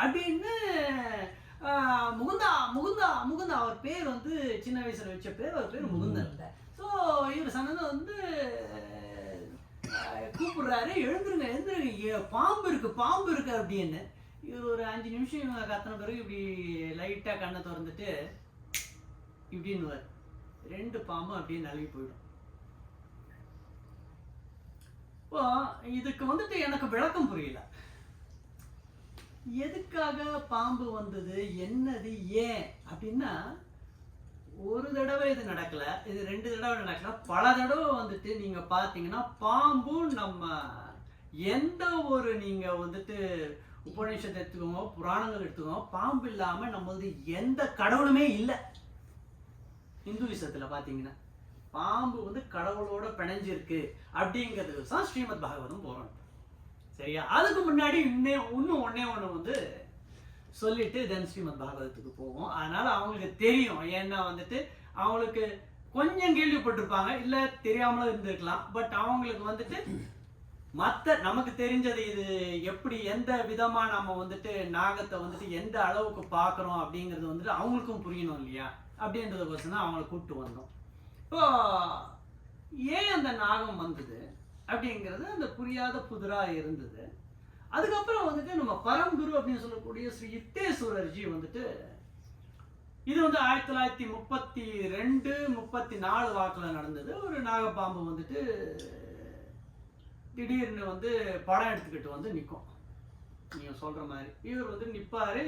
அப்படின்னு. முகுந்தா முகுந்தா முகுந்தா அவர் பேர் வந்து சின்ன வயசுல வச்ச பேர், அவர் பேர் முகுந்தன். ஸோ இவர் சனந்தன் வந்து கூப்பிடுறாரு, எழுந்துருங்க எழுந்துருங்க, பாம்பு இருக்கு அப்படின்னு. இது ஒரு 5 நிமிஷம் இவங்க கத்தின பிறகு இப்படி லைட்டாக கண்ணை திறந்துட்டு இப்படின்னு 2 பாம்பும் அப்படியே நழுவி போயிடும். இப்போ இதுக்கு வந்துட்டு எனக்கு விளக்கம் புரியல. எதுக்காக பாம்பு வந்தது, என்னது, ஏன் அப்படின்னா, ஒரு தடவை இது நடக்கல, இது 2 தடவை நடக்கல, பல தடவை வந்துட்டு நீங்க பார்த்தீங்கன்னா பாம்பும் நம்ம எந்த ஒரு நீங்க வந்துட்டு உபநிஷத்தை எடுத்துக்கோங்க, புராணங்கள் எடுத்துக்கோங்க, பாம்பு இல்லாம நம்மளது எந்த கடவுளுமே இல்லை. இந்துவிசத்துல பார்த்தீங்கன்னா பாம்பு வந்து கடவுளோட பிணைஞ்சிருக்கு அப்படிங்கிறது தான் ஸ்ரீமத் பாகவதம் போறோம். சரியா? அதுக்கு முன்னாடி இன்னும் ஒன்னே ஒன்று வந்து சொல்லிட்டு தென் ஸ்ரீமத் பாகவதத்துக்கு போவோம். அதனால அவங்களுக்கு தெரியும். ஏன்னா வந்துட்டு அவங்களுக்கு கொஞ்சம் கேள்விப்பட்டிருப்பாங்க, இல்லை தெரியாமலும் இருந்திருக்கலாம். பட் அவங்களுக்கு வந்துட்டு மற்ற நமக்கு தெரிஞ்சது இது எப்படி எந்த விதமா நம்ம வந்துட்டு நாகத்தை வந்துட்டு எந்த அளவுக்கு பார்க்குறோம் அப்படிங்கிறது வந்துட்டு அவங்களுக்கும் புரியணும் இல்லையா? அப்படின்றத பற்றி தான் அவங்கள கூப்பிட்டு வந்தோம். இப்போ ஏன் அந்த நாகம் வந்தது அப்படிங்கிறது அந்த புரியாத புதிரா இருந்தது. அதுக்கப்புறம் வந்துட்டு நம்ம பரம்குரு அப்படின்னு சொல்லக்கூடிய ஸ்ரீ யுக்தேஸ்வரர்ஜி வந்துட்டு இது வந்து 1932-34 வாக்கில் நடந்தது. ஒரு நாகப்பாம்பு வந்துட்டு திடீர்னு வந்து படம் எடுத்துக்கிட்டு வந்து நிற்கும். நீங்க சொல்ற மாதிரி இவர் வந்து நிப்பாரு,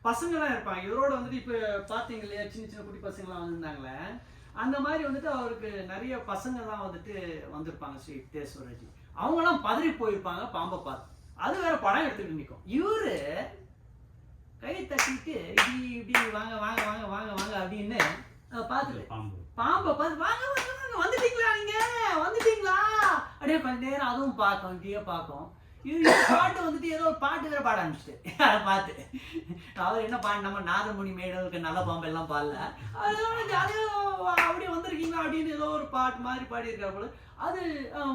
பசங்களாம் இருப்பாங்க இவரோட வந்துட்டு. இப்போ பார்த்தீங்க இல்லையா, சின்ன சின்ன குட்டி பசங்களாம் வந்திருந்தாங்களே, அந்த மாதிரி வந்துட்டு அவருக்கு நிறைய பசங்கள்லாம் வந்துட்டு வந்திருப்பாங்க ஸ்ரீ யுக்தேஸ்வரர்ஜி. அவங்களாம் பதறி போயிருப்பாங்க பாம்பை பார்த்து. அது வேற படம் எடுத்துக்கிட்டு நிற்கும். இவரு கையை தட்டிட்டு இப்படி இப்படி வாங்க வாங்க வாங்க வாங்க வாங்க அப்படின்னு பார்த்துட்டு பாம்பை பார்த்து வாங்க வாங்க வாங்க வந்துட்டீங்களா, நீங்க வந்துட்டீங்களா அப்படியே கொஞ்ச நேரம் அதுவும் பார்க்கும், இப்படியே பார்க்கும். இது பாட்டு வந்துட்டு ஏதோ ஒரு பாட்டு வேற பாட ஆரம்பிச்சுட்டு அதை பார்த்து அவர் என்ன பாட்டு, நம்ம நாதமுனி மேடலுக்கு நல்ல பாம்பு எல்லாம் பாடல, அப்படியே வந்திருக்கீங்களா அப்படின்னு ஏதோ ஒரு பாட்டு மாதிரி பாடியிருக்காரு போல. அது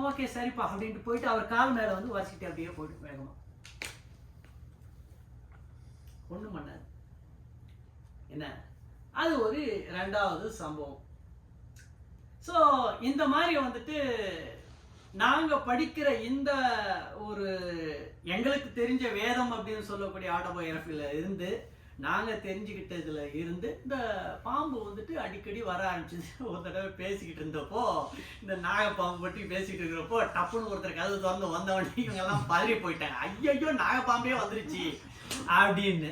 ஓகே சரிப்பா அப்படின்ட்டு போயிட்டு அவர் கால் மேல வந்து வரிச்சிட்டு அப்படியே போயிட்டு வேகமா ஒண்ணும் பண்ணாது. என்ன அது ஒரு 2வது சம்பவம். ஸோ இந்த மாதிரி வந்துட்டு நாங்க படிக்கிற இந்த ஒரு எங்களுக்கு தெரிஞ்ச வேதம் அப்படின்னு சொல்லக்கூடிய ஆட்டோபயோகிராஃபில இருந்து நாங்க தெரிஞ்சுக்கிட்டதுல இருந்து இந்த பாம்பு வந்துட்டு அடிக்கடி வர ஆரம்பிச்சது. ஒரு தடவை பேசிக்கிட்டு இருந்தப்போ, இந்த நாகப்பாம்பு பற்றி பேசிக்கிட்டு இருக்கிறப்போ டப்புன்னு ஒருத்தர் கதவு திறந்து வந்தவொடனே இவங்க எல்லாம் பதறி போயிட்டாங்க. ஐயோ நாகப்பாம்பே வந்துருச்சு அப்படின்னு.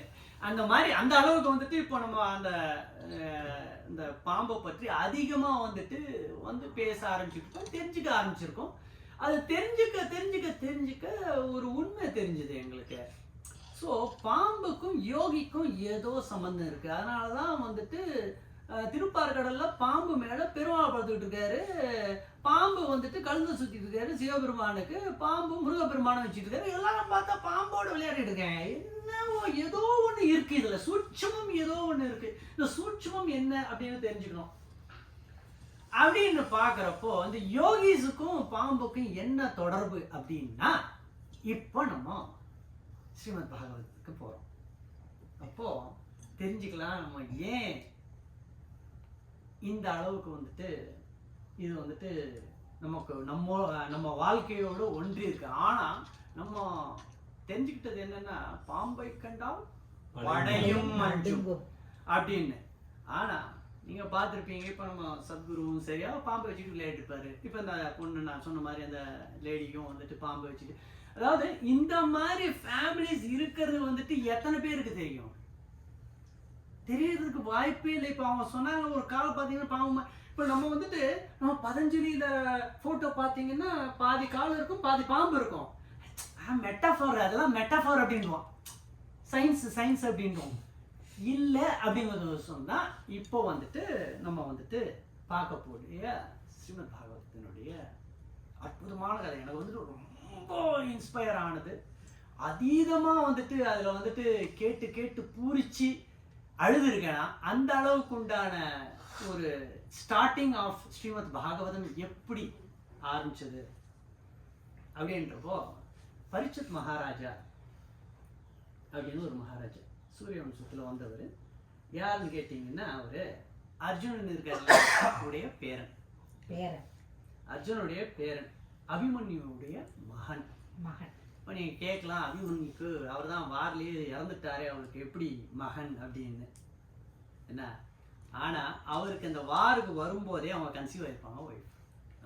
அந்த மாதிரி அந்த அளவுக்கு வந்துட்டு இப்போ நம்ம அந்த இந்த பாம்பை பற்றி அதிகமா வந்துட்டு வந்து பேச ஆரம்பிச்சுக்கிட்டோம், தெரிஞ்சுக்க ஆரம்பிச்சிருக்கோம். அது தெரிஞ்சுக்க தெரிஞ்சுக்க தெரிஞ்சுக்க ஒரு உண்மை தெரிஞ்சது எங்களுக்கு. ஸோ பாம்புக்கும் யோகிக்கும் ஏதோ சம்பந்தம் இருக்கு. அதனாலதான் வந்துட்டு திருப்பார்கடல்ல பாம்பு மேல பெருமாள் படுத்துக்கிட்டு இருக்காரு, பாம்பு வந்துட்டு கழுந்து சுத்திட்டு இருக்காரு சிவபெருமானுக்கு, பாம்பு முருகப்பெருமானை வச்சுட்டு இருக்காரு. எல்லாரும் பார்த்தா பாம்போட விளையாடிட்டு இருக்கேன். என்னவோ ஏதோ ஒண்ணு இருக்கு, இதுல சூட்சமம் ஏதோ ஒண்ணு இருக்கு. இந்த சூட்சமம் என்ன அப்படின்னு தெரிஞ்சுக்கணும். அப்படின்னு பாக்குறப்போ இந்த யோகிஸுக்கும் பாம்புக்கும் என்ன தொடர்பு அப்படின்னா, இப்போ நம்ம ஸ்ரீமத் பாகவதத்துக்கு போறோம். அப்போ தெரிஞ்சுக்கலாம் நம்ம ஏன் இந்த அளவுக்கு வந்துட்டு இது வந்துட்டு நமக்கு நம்ம வாழ்க்கையோட ஒன்றி இருக்கு. ஆனா நம்ம தெரிஞ்சுக்கிட்டது என்னன்னா, பாம்பை கண்டால் படையும் அஞ்சும் அப்படின்னு. ஆனா நீங்க பார்த்துருப்பீங்க, இப்போ நம்ம சத்குருவும் சரியா பாம்பை வச்சுட்டு விளையாட்டு இருப்பாரு. இப்போ இந்த பொண்ணு நான் சொன்ன மாதிரி அந்த லேடிக்கும் வந்துட்டு பாம்பை வச்சுட்டு, அதாவது இந்த மாதிரி ஃபேமிலிஸ் இருக்கிறது வந்துட்டு எத்தனை பேருக்கு தெரியும்? தெரியறதுக்கு வாய்ப்பே இல்லை. இப்போ அவங்க சொன்னாங்க ஒரு காலை பார்த்தீங்கன்னா பாம்பு. இப்போ நம்ம வந்துட்டு நம்ம பதஞ்சலியில போட்டோ பார்த்தீங்கன்னா பாதி கால் இருக்கும் பாதி பாம்பு இருக்கும். மெட்டாஃபோர், அதெல்லாம் மெட்டாஃபோர் அப்படின்வோம், சயின்ஸ் அப்படின்வோம். இல்லை அப்படிங்கிறது சொன்னா இப்போ வந்துட்டு நம்ம வந்துட்டு பார்க்கக்கூடிய ஸ்ரீமத் பாகவதத்தினுடைய அற்புதமான கதை எனக்கு வந்துட்டு ரொம்ப இன்ஸ்பயர் ஆனது. அதீதமாக வந்துட்டு அதில் வந்துட்டு கேட்டு கேட்டு பூரிச்சு அழுதுருக்கேனா, அந்த அளவுக்கு உண்டான ஒரு ஸ்டார்டிங் ஆஃப் ஸ்ரீமத் பாகவதம் எப்படி ஆரம்பிச்சது அப்படின்றப்போ, பரீட்சித் மகாராஜா அப்படின்னு ஒரு மகாராஜா சூரிய வம்சத்தில் வந்தவர். யாருன்னு கேட்டிங்கன்னா அவர் அர்ஜுனன் இருக்காருடைய பேரன், அர்ஜுனுடைய பேரன், அபிமன்யுடைய மகன். இப்போ நீங்கள் கேட்கலாம் அபிமன்யுக்கு அவர் தான் வார்லேயே இறந்துட்டாரே, அவருக்கு எப்படி மகன் அப்படின்னு என்ன. ஆனால் அவருக்கு அந்த வாருக்கு வரும்போதே அவங்க கன்சீவ் ஆகிருப்பாங்க ஒய்ஃப்.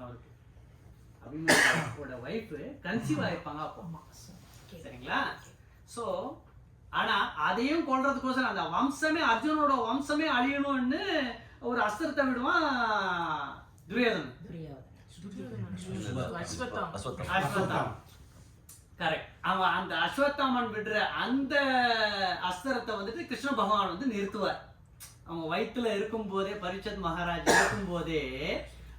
அவருக்கு அபிமன்யோட ஒய்ஃபு கன்சீவ் ஆகிருப்பாங்க அப்போ. சரிங்களா? ஸோ ஆனால் அதையும் கொள்றதுக்கோசரம் அந்த வம்சமே, அர்ஜுனோட வம்சமே அழியணும்னு ஒரு அஸ்திரத்தை விடுவான் துரியோதனன். அஸ்வத்தாமன். கரெக்ட். அவன் அந்த அஸ்வத்தாமன் விடுற அந்த அஸ்திரத்தை வந்துட்டு கிருஷ்ண பகவான் வந்து நிறுத்துவார். அவங்க வயிற்றுல இருக்கும்போதே, பரீட்சத் மகாராஜ் இருக்கும்போதே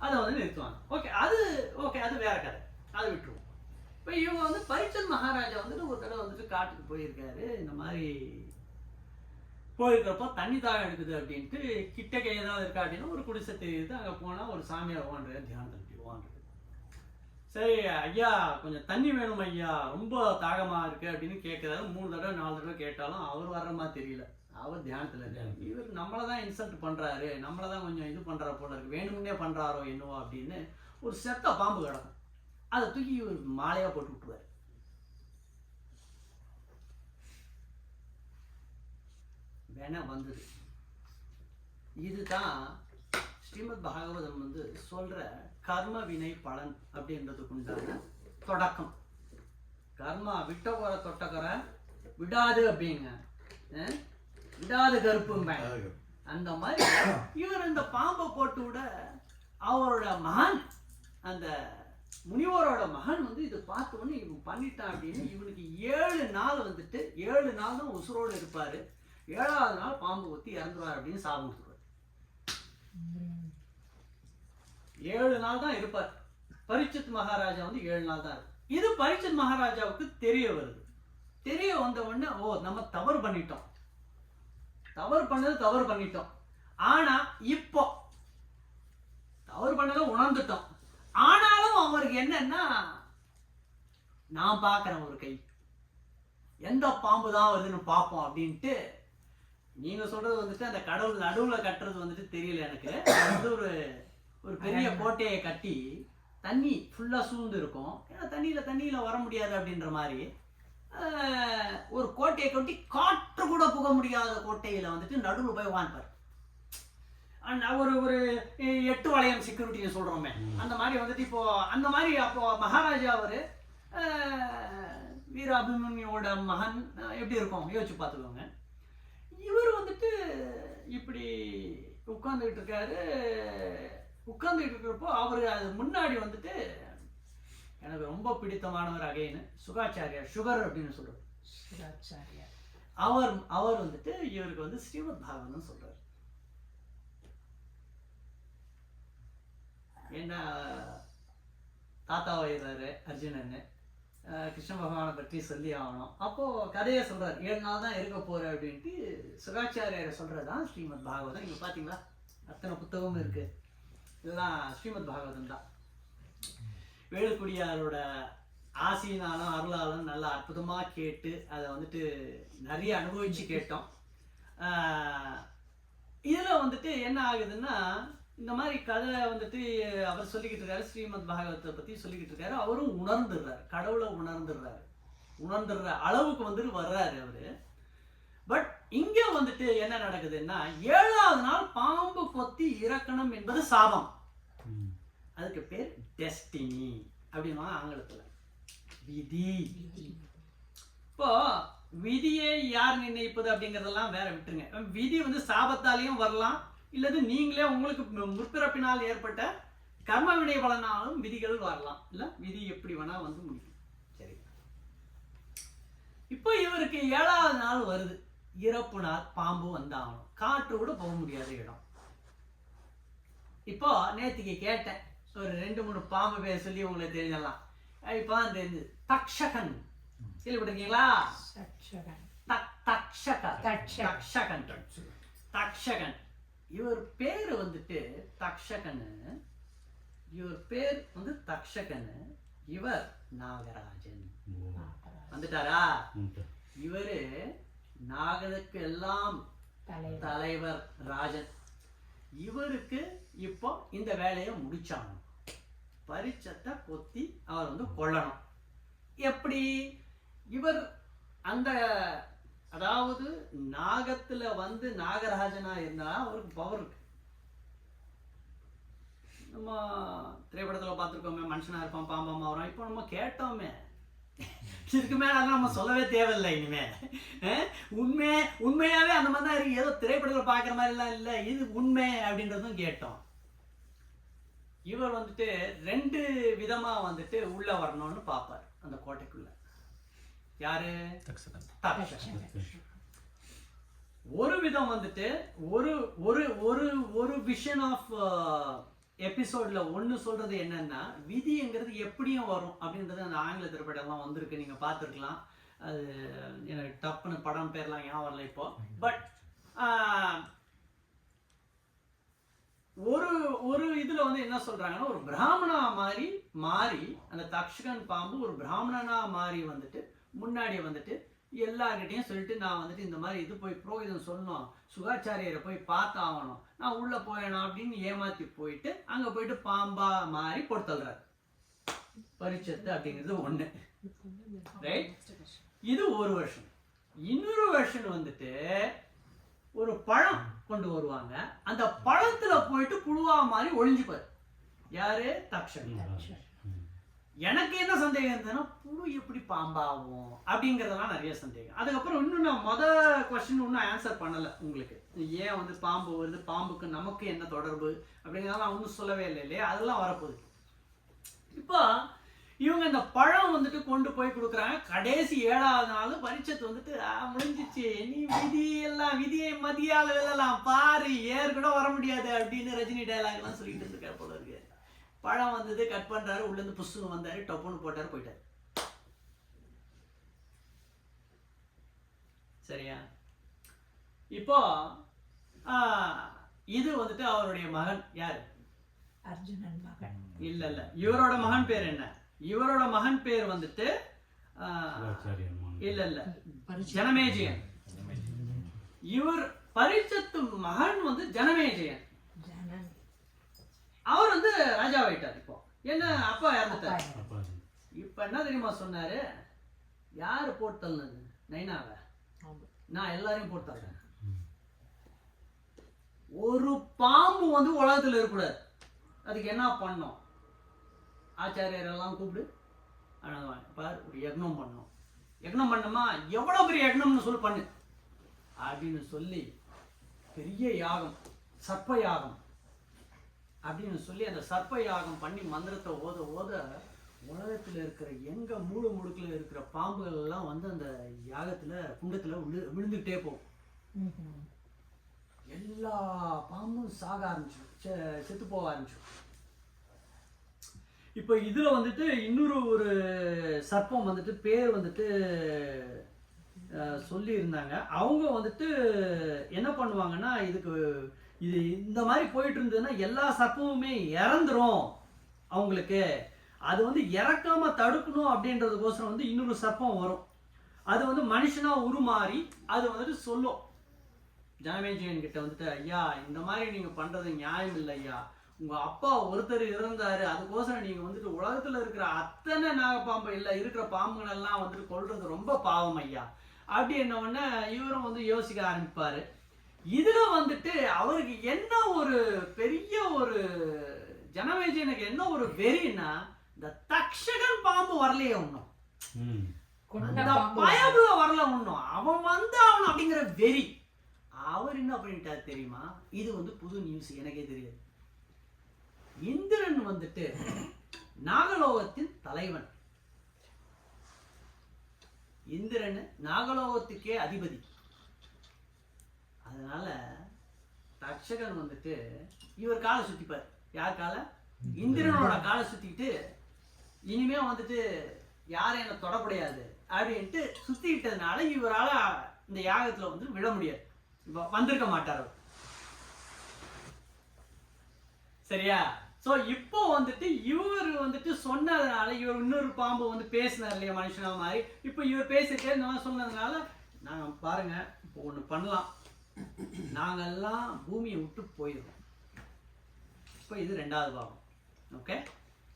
அதை வந்து நிறுத்துவாங்க. ஓகே அது வேற கதை, அதை விட்டுருவோம். இப்போ இவங்க வந்து பரீட்சத் மகாராஜா வந்துட்டு ஒரு தடவை வந்துட்டு காட்டுக்கு போயிருக்காரு. இந்த மாதிரி போயிருக்கிறப்போ தண்ணி தாகம் எடுக்குது அப்படின்ட்டு கிட்டக்க ஏதாவது இருக்கா அப்படின்னா ஒரு குடிசை தெரியுது. அங்கே போனால் ஒரு சாமியார் ஓன்றாரு, தியானத்தில் ஓன்றது. சரி ஐயா கொஞ்சம் தண்ணி வேணும் ஐயா, ரொம்ப தாகமாக இருக்குது அப்படின்னு கேட்குறாரு. 3 தடவை 4 தடவை கேட்டாலும் அவர் வர்ற மாதிரி தெரியல. அவர் தியானத்தில் இருக்காரு. இவர் நம்மளை தான் இன்சல்ட் பண்ணுறாரு, நம்மளை தான் கொஞ்சம் இது பண்ணுற போல இருக்கு, வேணும்னே பண்ணுறாரோ என்னவோ அப்படின்னு ஒரு செத்த பாம்பு கிடக்கும். அதை தூக்கி இவர் மாலையாக போட்டு விட்டுருவார். வேணா வந்தது. இதுதான் ஸ்ரீமத் பாகவதம் வந்து சொல்ற கர்ம வினை பலன் அப்படின்றதுக்கு உண்டான தொடக்கம். கர்மா விட்டவரை தொட்டக்கரை விடாது அப்படிங்க, விடாது கருப்புங்க. அந்த மாதிரி இவர் இந்த பாம்பை போட்டு விட அவரோட மகன், அந்த முனிவரோட மகன் வந்து இதை பார்த்தோன்னு இவன் பண்ணிட்டான் அப்படின்னு இவனுக்கு 7 நாள் வந்துட்டு 7 நாள் தான் உசுரோடு இருப்பாரு. 7ஆவது நாள் பாம்பு கொத்தி இறந்துருவார் அப்படின்னு சாபம் கொடுத்துருவார். 7 நாள் தான் இருப்பார். பரீட்சித் மகாராஜா வந்து 7 நாள் தான் இருக்கு. இது பரீட்சித் மகாராஜாவுக்கு தெரிய வருது. தெரிய வந்த உடனே நம்ம தவறு பண்ணிட்டோம், தவறு பண்ணிட்டோம். ஆனா இப்போ தவறு பண்ணதை உணர்ந்துட்டோம். ஆனாலும் அவருக்கு என்னன்னா, நான் பார்க்குறேன் ஒரு கை, எந்த பாம்பு தான் வருதுன்னு பார்ப்போம் அப்படின்ட்டு. நீங்க சொல்றது வந்துட்டு அந்த கடவுள் நடுவில் கட்டுறது வந்துட்டு தெரியல எனக்கு. வந்து ஒரு பெரிய கோட்டையை கட்டி தண்ணி ஃபுல்லாக சூழ்ந்து இருக்கும். ஏன்னா தண்ணியில் வர முடியாது அப்படின்ற மாதிரி ஒரு கோட்டையை கட்டி காற்று கூட புக முடியாத கோட்டையில் வந்துட்டு நடுவில் போய் வான்பார். ஒரு 8 வளையம் செக்யூரிட்டின்னு சொல்கிறோமே, அந்த மாதிரி வந்துட்டு இப்போ அந்த மாதிரி அப்போ மகாராஜா அவர் வீர அபிமன்யோட மகன் எப்படி இருக்கும் யோசிச்சு பார்த்துக்கோங்க. இவர் வந்துட்டு இப்படி உட்கார்ந்துக்கிட்டு இருக்காரு. உட்கார்ந்துக்கிட்டு இருக்கிறப்போ அவர் அது முன்னாடி வந்துட்டு எனக்கு ரொம்ப பிடித்தமானவர் அகைன்னு சுகாச்சாரியார், சுகர் அப்படின்னு சொல்றாரு. சுகாச்சாரியார் அவர் வந்துட்டு இவருக்கு வந்து ஸ்ரீமத் பாகவதம் சொல்றாரு. என்ன தாத்தா வயதாரு அர்ஜுனன்னு, கிருஷ்ண பகவானை பற்றி சொல்லி ஆகணும். அப்போது கதையை சொல்கிறார், 7 நாள் தான் இருக்க போகிற அப்படின்ட்டு சுகாச்சாரியாரை சொல்கிறது தான் ஸ்ரீமத் பாகவதம். இங்கே பார்த்தீங்களா அத்தனை புத்தகமும் இருக்குது. இதெல்லாம் ஸ்ரீமத் பாகவதம் தான். வேலுக்குடியாரோட ஆசையினாலும் அருளாலும் நல்லா அற்புதமாக கேட்டு அதை வந்துட்டு நிறைய அனுபவித்து கேட்டோம். இதில் வந்துட்டு என்ன ஆகுதுன்னா, இந்த மாதிரி கதை வந்துட்டு அவர் சொல்லிக்கிட்டு இருக்காரு, ஸ்ரீமத் பாகவத்தை பற்றி சொல்லிக்கிட்டு இருக்காரு. அவரும் உணர்ந்துடுறாரு, கடவுளை உணர்ந்துடுற அளவுக்கு வந்துட்டு வர்றாரு அவரு. பட் இங்கே வந்துட்டு என்ன நடக்குதுன்னா, 7ஆவது நாள் பாம்பு கொத்தி இறக்கணும் என்பது சாபம். அதுக்கு பேர் டெஸ்டினி அப்படின்னா ஆங்கிலத்தில் விதி. இப்போ விதியை யார் நிர்ணயிப்பது அப்படிங்கிறதெல்லாம் வேற விட்டுருங்க. விதி வந்து சாபத்தாலையும் வரலாம், இல்லது நீங்களே உங்களுக்கு முற்பிறப்பினால் ஏற்பட்ட கர்ம வினை பலனாலும் விதிகள் வரலாம். இல்லை விதி எப்படி வேணா வந்து முடியும். சரி, இப்போ இவருக்கு 7ஆவது நாள் வருது, இறப்பு நாள். பாம்பு வந்தாகணும், காற்று கூட போக முடியாத இடம். இப்போ நேற்றுக்கு கேட்டேன், ஒரு 2-3 பாம்பு பேர் சொல்லி உங்களுக்கு தெரிஞ்சலாம். இப்போ தான் தெரிஞ்சு தக்ஷகன் கேள்விப்பட்டிருக்கீங்களா? தக்ஷகன் இவர் பேர் வந்துட்டு தக்ஷகன். இவர் பேர் வந்து தக்ஷகன். இவர் நாகராஜன் வந்துட்டாரா? இவரு நாகருக்கு எல்லாம் தலைவர் ராஜன். இவருக்கு இப்போ இந்த வேலையை முடிச்சாங்க. பரிச்சத்தை கொத்தி அவர் வந்து கொல்லணும். எப்படி? இவர் அந்த அதாவது நாகத்துல வந்து நாகராஜனா இருந்தா அவருக்கு பவர் இருக்கு. நம்ம திரைப்படத்துல பார்த்துருக்கோமே, மனுஷனா இருப்பான் பாம்பா மாறும். இப்போ நம்ம கேட்டோமே, இதுக்கு மேல அதெல்லாம் நம்ம சொல்லவே தேவையில்லை. இனிமே உண்மையாவே அந்த மாதிரி தான் இருக்கு. ஏதோ திரைப்படத்துல பாக்குற மாதிரி எல்லாம் இல்லை, இது உண்மை அப்படின்றதும் கேட்டோம். இவர் வந்துட்டு 2 விதமா வந்துட்டு உள்ள வரணும்னு பார்ப்பார் அந்த கோட்டைக்குள்ள. யாரு? தக்ஷகன். ஒரு விதம் வந்துட்டு ஒரு ஒரு ஒரு ஒரு விஷன் ஆஃப் எபிசோட்ல ஒன்று சொல்றது என்னன்னா, விதிங்கிறது எப்படியும் வரும் அப்படின்றது அந்த ஆங்கில திரைப்படம்லாம் வந்திருக்கு, நீங்க பார்த்துருக்கலாம். அது எனக்கு டப்புன்னு படம் பேர்லாம் ஏன் வரல இப்போ. பட் ஒரு ஒரு இதுல வந்து என்ன சொல்றாங்கன்னா, ஒரு பிராமணா மாறி அந்த தக்ஷகன் பாம்பு ஒரு பிராமணனா மாறி வந்துட்டு முன்னாடி வந்துட்டு எல்லார்கிட்டையும் சொல்லிட்டு, நான் வந்துட்டு இந்த மாதிரி இது போய் புரோகிதம் சொல்லணும், சுகாச்சாரியரை போய் பார்த்தாகணும், நான் உள்ள போயணும் அப்படின்னு ஏமாத்தி போயிட்டு அங்க போயிட்டு பாம்பா மாறி பொறுத்தல்றாரு. பரிச்சத்து அப்படிங்கிறது ஒண்ணு, ரைட்? இது ஒரு வருஷம். இன்னொரு வருஷம் வந்துட்டு ஒரு பழம் கொண்டு வருவாங்க, அந்த பழத்துல போயிட்டு புழுவா மாதிரி ஒளிஞ்சுப்பாரு. யாரு? தக்ஷகன். எனக்கு என்ன சந்தேகம் இருந்ததுன்னா, புழு எப்படி பாம்பாகும் அப்படிங்கிறதெல்லாம் நிறைய சந்தேகம். அதுக்கப்புறம் இன்னும் நான் கொஸ்டின் இன்னும் ஆன்சர் பண்ணல உங்களுக்கு. ஏன் வந்து பாம்பு வருது, பாம்புக்கு நமக்கு என்ன தொடர்பு அப்படிங்கிறதெல்லாம் நான் ஒன்றும் சொல்லவே இல்லை இல்லையா, அதெல்லாம் வரப்போகுது. இப்போ இவங்க இந்த பழம் வந்துட்டு கொண்டு போய் கொடுக்குறாங்க. கடைசி 7ஆவது நாள் பரிச்சத்து வந்துட்டு முடிஞ்சிச்சு, நீ விதியை மதியால வெல்லலாம் பாரு, ஏர் கூட வர முடியாது அப்படின்னு ரஜினி டைலாக் எல்லாம் சொல்லிட்டு இருக்காரு போல இருக்கு. பழம் வந்தது, கட் பண்றாரு, உள்ள இருந்து புஷ்னு வந்தாரு, டப்புன்னு போட்டாரு, போயிட்டாரு. சரியா? இப்போ இது வந்துட்டு அவருடைய மகன். யாரு? அர்ஜுனன் மகன். இல்ல இவரோட மகன் பேர் என்ன? இவரோட மகன் பேர் வந்துட்டு இல்ல ஜனமேஜயன். இவர் பரிச்சத்து மகன் வந்து ஜனமேஜயன். அவர் வந்து ராஜாவாயிட்டார். இப்போ என்ன, அப்பா இறந்துட்டார். இப்ப என்ன தெரியுமா சொன்னாரு? யாரு போட்டல்னது? நைனாவை. நான் எல்லாரையும் போட்டாங்க. ஒரு பாம்பு வந்து உலகத்துல இருக்கக்கூடாது. அதுக்கு என்ன பண்ணோம்? ஆச்சாரியரெல்லாம் கூப்பிடு, பாரு ஒரு யக்னம் பண்ணோம். யக்னம் பண்ணோமா, எவ்வளவு பெரிய யக்னம்னு சொல்லி பண்ணு அப்படின்னு சொல்லி பெரிய யாகம், சர்ப்ப யாகம் அப்படின்னு சொல்லி அந்த சர்ப்ப யாகம் பண்ணி மந்திரத்தை ஓத ஓத உலகத்துல இருக்கிற எங்க மூடு முடுக்குல இருக்கிற பாம்புகள் எல்லாம் வந்து அந்த யாகத்துல குண்டத்துல விழுந்துகிட்டே போகும். எல்லா பாம்பும் சாக ஆரம்பிச்சு, செத்து போக ஆரம்பிச்சு. இப்போ இதுல வந்துட்டு இன்னொரு ஒரு சர்ப்பம் வந்துட்டு பேர் வந்துட்டு சொல்லி இருந்தாங்க. அவங்க வந்துட்டு என்ன பண்ணுவாங்கன்னா, இது இந்த மாதிரி போயிட்டு இருந்ததுன்னா எல்லா சர்ப்பமுமே இறந்துரும் அவங்களுக்கு. அது வந்து இறக்காம தடுக்கணும் அப்படின்றதுக்கோசரம் வந்து இன்னொரு சர்ப்பம் வரும். அது வந்து மனுஷனா உருமாறி அது வந்துட்டு சொல்லும் ஜனமேஜயன் கிட்ட வந்துட்டு, ஐயா இந்த மாதிரி நீங்க பண்றது நியாயம் இல்லை ஐயா, உங்க அப்பா ஒருத்தர் இறந்தாரு, அதுக்கோசரம் நீங்க வந்துட்டு உலகத்துல இருக்கிற அத்தனை நாகப்பாம்பு இல்ல இருக்கிற பாம்புகள் எல்லாம் வந்துட்டு கொல்றது ரொம்ப பாவம் ஐயா அப்படி என்னவொன்னே இவரும் வந்து யோசிக்க ஆரம்பிப்பாரு. இதுல வந்துட்டு அவருக்கு என்ன ஒரு பெரிய ஒரு ஜனமேஜயனுக்கு என்ன ஒரு வெறின்னா, இந்த தக்ஷகன் பாம்பு வரலையே ஒண்ணும், அந்த பயபுல வரல ஒண்ணும், அவன் வந்து அவன் அப்படிங்கிற வெறி. அவர் என்ன பண்ணிட்டாரு தெரியுமா? இது வந்து புது நியூஸ், எனக்கே தெரியாது. இந்திரன் வந்துட்டு நாகலோகத்தின் தலைவன். இந்திரன் நாகலோகத்துக்கே அதிபதி. அதனால தக்ஷகன் வந்துட்டு இவர் காலை சுத்திப்பார். யார் காலை? இந்திரனோட காலை சுத்திட்டு, இனிமே வந்துட்டு யாரும் என்ன தொடப்படையாது அப்படின்ட்டு சுத்திக்கிட்டதுனால இவரால இந்த யாகத்துல வந்து விட முடியாது, வந்திருக்க மாட்டார். சரியா? சோ இப்போ வந்துட்டு இவர் வந்துட்டு சொன்னதுனால, இவர் இன்னொரு பாம்பு வந்து பேசினார் இல்லையா மனுஷனா மாதிரி, இப்போ இவர் பேசிட்டே இந்த மாதிரி சொன்னதுனால, நாங்க பாருங்க இப்போ ஒண்ணு பண்ணலாம், நாங்கெல்லாம் பூமியை விட்டு போயிடும். இப்போ இது 2வது பாகம். ஓகே,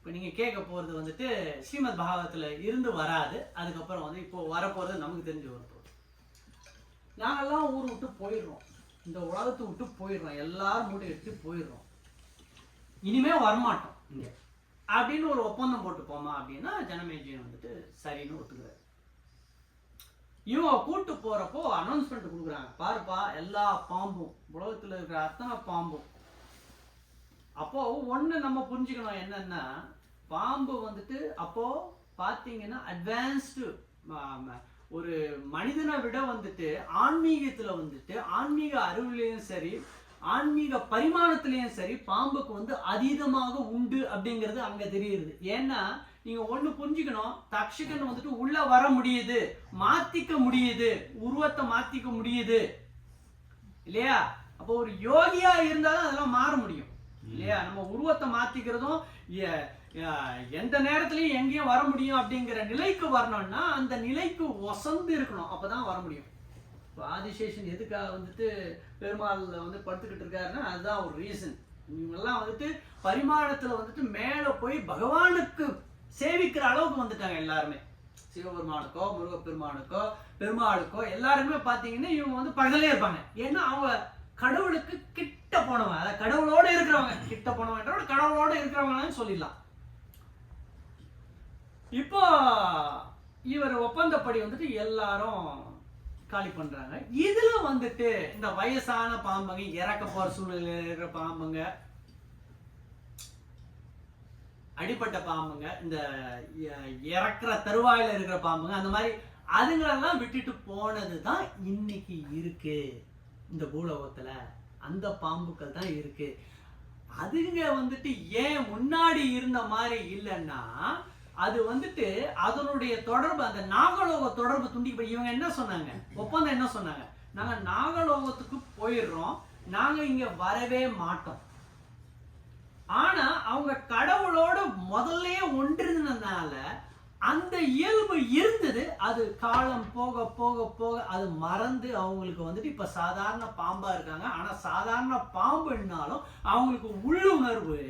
இப்போ நீங்கள் கேட்க போகிறது வந்துட்டு ஸ்ரீமத் பாகவத்தில் இருந்து வராது. அதுக்கப்புறம் வந்து இப்போ வரப்போகிறது நமக்கு தெரிஞ்சு வரப்போகுது. நாங்கள்லாம் ஊர் விட்டு போயிடுறோம், இந்த உலகத்தை விட்டு போயிடுறோம், எல்லாரும் மூட்டை எடுத்து போயிடுறோம், இனிமே வரமாட்டோம் இங்கே அப்படின்னு ஒரு ஒப்பந்தம் போட்டு போமா அப்படின்னா ஜனமேஜயன் வந்துட்டு சரின்னு ஒத்துக்கிறாரு. இவங்க கூட்டு போகிறப்போ அனௌன்ஸ்மெண்ட் கொடுக்குறாங்க, பாருப்பா எல்லா பாம்பும் உலகத்தில் இருக்கிற அத்தனை பாம்பும். அப்போது ஒன்று நம்ம புரிஞ்சுக்கணும் என்னென்னா, பாம்பு வந்துட்டு அப்போது பார்த்தீங்கன்னா அட்வான்ஸ்டு ஒரு மனிதனை விட வந்துட்டு ஆன்மீகத்தில் வந்துட்டு ஆன்மீக அறிவுலையும் சரி ஆன்மீக பரிமாணத்திலையும் சரி பாம்புக்கு வந்து அதீதமாக உண்டு அப்படிங்கிறது அங்கே தெரியுது. ஏன்னா நீங்கள் ஒன்று புரிஞ்சுக்கணும், தக்ஷகன் வந்துட்டு உள்ளே வர முடியுது, மாற்றிக்க முடியுது, உருவத்தை மாற்றிக்க முடியுது இல்லையா? அப்போ ஒரு யோகியாக இருந்தாலும் அதெல்லாம் மாற முடியும் இல்லையா? நம்ம உருவத்தை மாற்றிக்கிறதும் எந்த நேரத்துலையும் எங்கேயும் வர முடியும் அப்படிங்கிற நிலைக்கு வரணும்னா அந்த நிலைக்கு வசந்து இருக்கணும், அப்போ தான் வர முடியும். இப்போ ஆதிசேஷன் எதுக்காக வந்துட்டு பெருமாள் வந்து படுத்துக்கிட்டு இருக்காருன்னா அதுதான் ஒரு ரீசன். இவங்கெல்லாம் வந்துட்டு பரிமாணத்தில் வந்துட்டு மேலே போய் பகவானுக்கு சேவிக்கிற அளவுக்கு வந்துட்டாங்க எல்லாருமே. சிவபெருமானுக்கோ முருகப்பெருமானுக்கோ பெருமாளுக்கோ எல்லாருமே பார்த்தீங்கன்னா இவங்க வந்து பகலே இருப்பாங்க. ஏன்னா அவங்க கடவுளுக்கு கிட்ட போனவங்க, அதாவது கடவுளோடு இருக்கிறவங்க, கிட்ட போனவங்க கடவுளோடு இருக்கிறவங்கன்னு சொல்லிடலாம். இப்போ இவர் ஒப்பந்தப்படி வந்துட்டு எல்லாரும் காலி பண்றாங்க. இதுல வந்துட்டு இந்த வயசான பாம்புங்க, இறக்க போற சூழ்நிலையில் இருக்கிற பாம்புங்க, அடிப்பட்ட பாம்புங்க, இந்த இறக்குற தருவாயில இருக்கிற பாம்புங்க, அந்த மாதிரி அதுங்களெல்லாம் விட்டுட்டு போனதுதான் இன்னைக்கு இருக்கு இந்த பூலோகத்துல. அந்த பாம்புக்கள் தான் இருக்கு. அதுங்க வந்துட்டு ஏன் முன்னாடி இருந்த மாதிரி இல்லைன்னா அது வந்துட்டு அதனுடைய தொடர்பு, அந்த நாகலோக தொடர்பு துண்டிக்க. இவங்க என்ன சொன்னாங்க, ஒப்பந்தம் என்ன சொன்னாங்க, நாங்க நாகலோகத்துக்கு போயிடுறோம், நாங்க இங்க வரவே மாட்டோம். ஆனா அவங்க கடவுளோட முதல்ல ஒன்றிருந்ததுனால அந்த இயல்பு இருந்தது. அது காலம் போக போக போக அது மறந்து அவங்களுக்கு வந்துட்டு இப்ப சாதாரண பாம்பா இருக்காங்க. ஆனா சாதாரண பாம்புனாலும் அவங்களுக்கு உள்ளுணர்வு,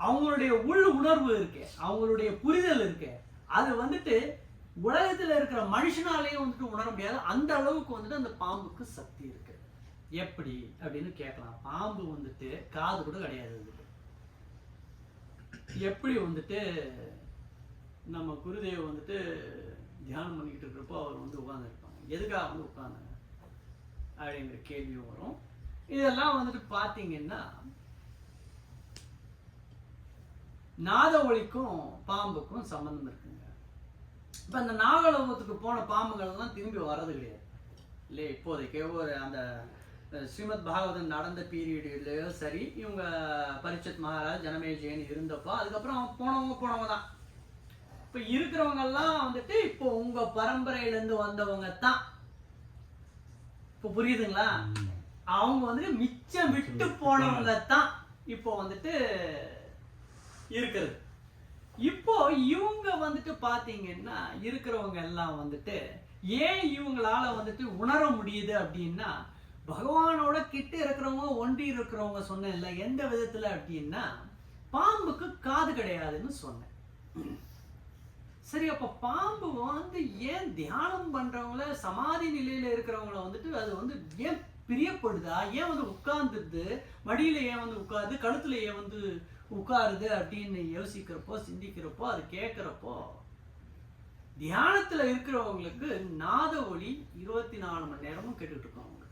அவங்களுடைய உள் உணர்வு இருக்கு, அவங்களுடைய புரிதல் இருக்கு. அது வந்துட்டு உலகத்துல இருக்கிற மனுஷனாலேயே வந்துட்டு உணர முடியாது. அந்த அளவுக்கு வந்துட்டு அந்த பாம்புக்கு சக்தி இருக்கு. எப்படி அப்படின்னு கேட்கலாம். பாம்பு வந்துட்டு காது கூட கிடையாது. எப்படி வந்துட்டு நம்ம குருதேவ் வந்துட்டு தியானம் பண்ணிக்கிட்டு இருக்கிறப்போ அவர் வந்து உட்கார்ந்து இருப்பாங்க, எதுக்காக வந்து உட்கார்ந்தாங்க அப்படிங்கிற கேள்வியும் வரும். இதெல்லாம் வந்துட்டு பார்த்தீங்கன்னா நாத ஒலிக்கும் பாம்புக்கும் சம்பந்தம் இருக்குங்க. இப்போ அந்த நாகலோகத்துக்கு போன பாம்புகள்லாம் திரும்பி வர்றது கிடையாது இல்லையா? இப்போதைக்கு ஒரு அந்த ஸ்ரீமத் பாகவதன் நடந்த பீரியட்லயோ சரி, இவங்க பரீட்சித் மகாராஜ் ஜனமேஜயன் இருந்தப்போ அதுக்கப்புறம் போனவங்க தான். இப்போ இருக்கிறவங்கெல்லாம் வந்துட்டு இப்போ உங்க பரம்பரையிலேருந்து வந்தவங்க தான். இப்போ புரியுதுங்களா? அவங்க வந்துட்டு மிச்சம் விட்டு போனவங்க தான் இப்போ வந்துட்டு இருக்கிறது. இப்போ இவங்க வந்துட்டு பாத்தீங்கன்னா இருக்கிறவங்க எல்லாம் வந்துட்டு ஏன் இவங்களால வந்துட்டு உணர முடியுது அப்படின்னா, பகவானோட கிட்ட இருக்கிறவங்க ஒன்றி இருக்கிறவங்க சொன்னேன்ல எந்த விதத்துல அப்படின்னா, பாம்புக்கு காது கிடையாதுன்னு சொன்னேன். சரி, அப்ப பாம்பு வந்து ஏன் தியானம் பண்றவங்கள, சமாதி நிலையில இருக்கிறவங்கள வந்துட்டு அது வந்து ஏன் பிரியப்படுதா, ஏன் வந்து உட்கார்ந்துருது, மடியில ஏன் வந்து உட்காருது, கழுத்துல ஏன் வந்து உட்காருது அப்படின்னு யோசிக்கிறப்போ சிந்திக்கிறப்போ அது கேட்கிறப்போ, தியானத்துல இருக்கிறவங்களுக்கு நாத ஒலி 24 மணி நேரமும் கேட்டுட்டு இருக்கோம். அவங்களுக்கு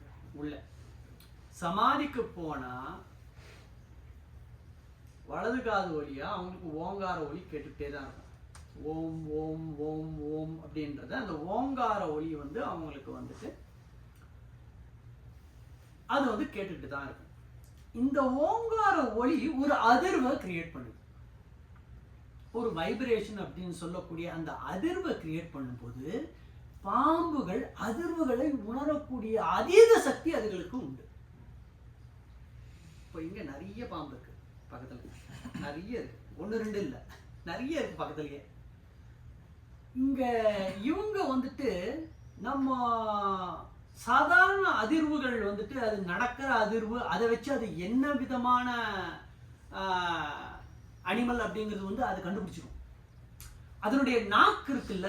உள்ள சமாதிக்கு போனா வலது காது ஒலியா அவங்களுக்கு ஓங்கார ஒலி கேட்டுட்டே தான் இருக்கும். ஓம் ஓம் ஓம் ஓம் அப்படின்றது அந்த ஓங்கார ஒலி வந்து அவங்களுக்கு வந்துட்டு அது வந்து கேட்டுட்டு தான் இருக்கும். இந்த ஓங்கார ஒலி ஒரு அதிர்வை கிரியேட் பண்ணுது, ஒரு வைப்ரேஷன் அப்படின்னு சொல்லக்கூடிய அந்த அதிர்வை கிரியேட் பண்ணும்போது பாம்புகள் அதிர்வுகளை உணரக்கூடிய அதீத சக்தி அதுகளுக்கு உண்டு. இப்போ இங்க நிறைய பாம்பு இருக்கு பக்கத்துல, நிறைய இருக்கு, 1 2 இல்லை, நிறைய இருக்கு பக்கத்துலயே. இங்க இவங்க வந்துட்டு நம்ம சாதாரண அதிர்வுகள் வந்துட்டு அது நடக்கிற அதிர்வு, அதை வச்சு அது என்ன விதமான அனிமல் அப்படிங்கிறது வந்து அது கண்டுபிடிச்சிடும். அதனுடைய நாக்கு இருக்குல்ல,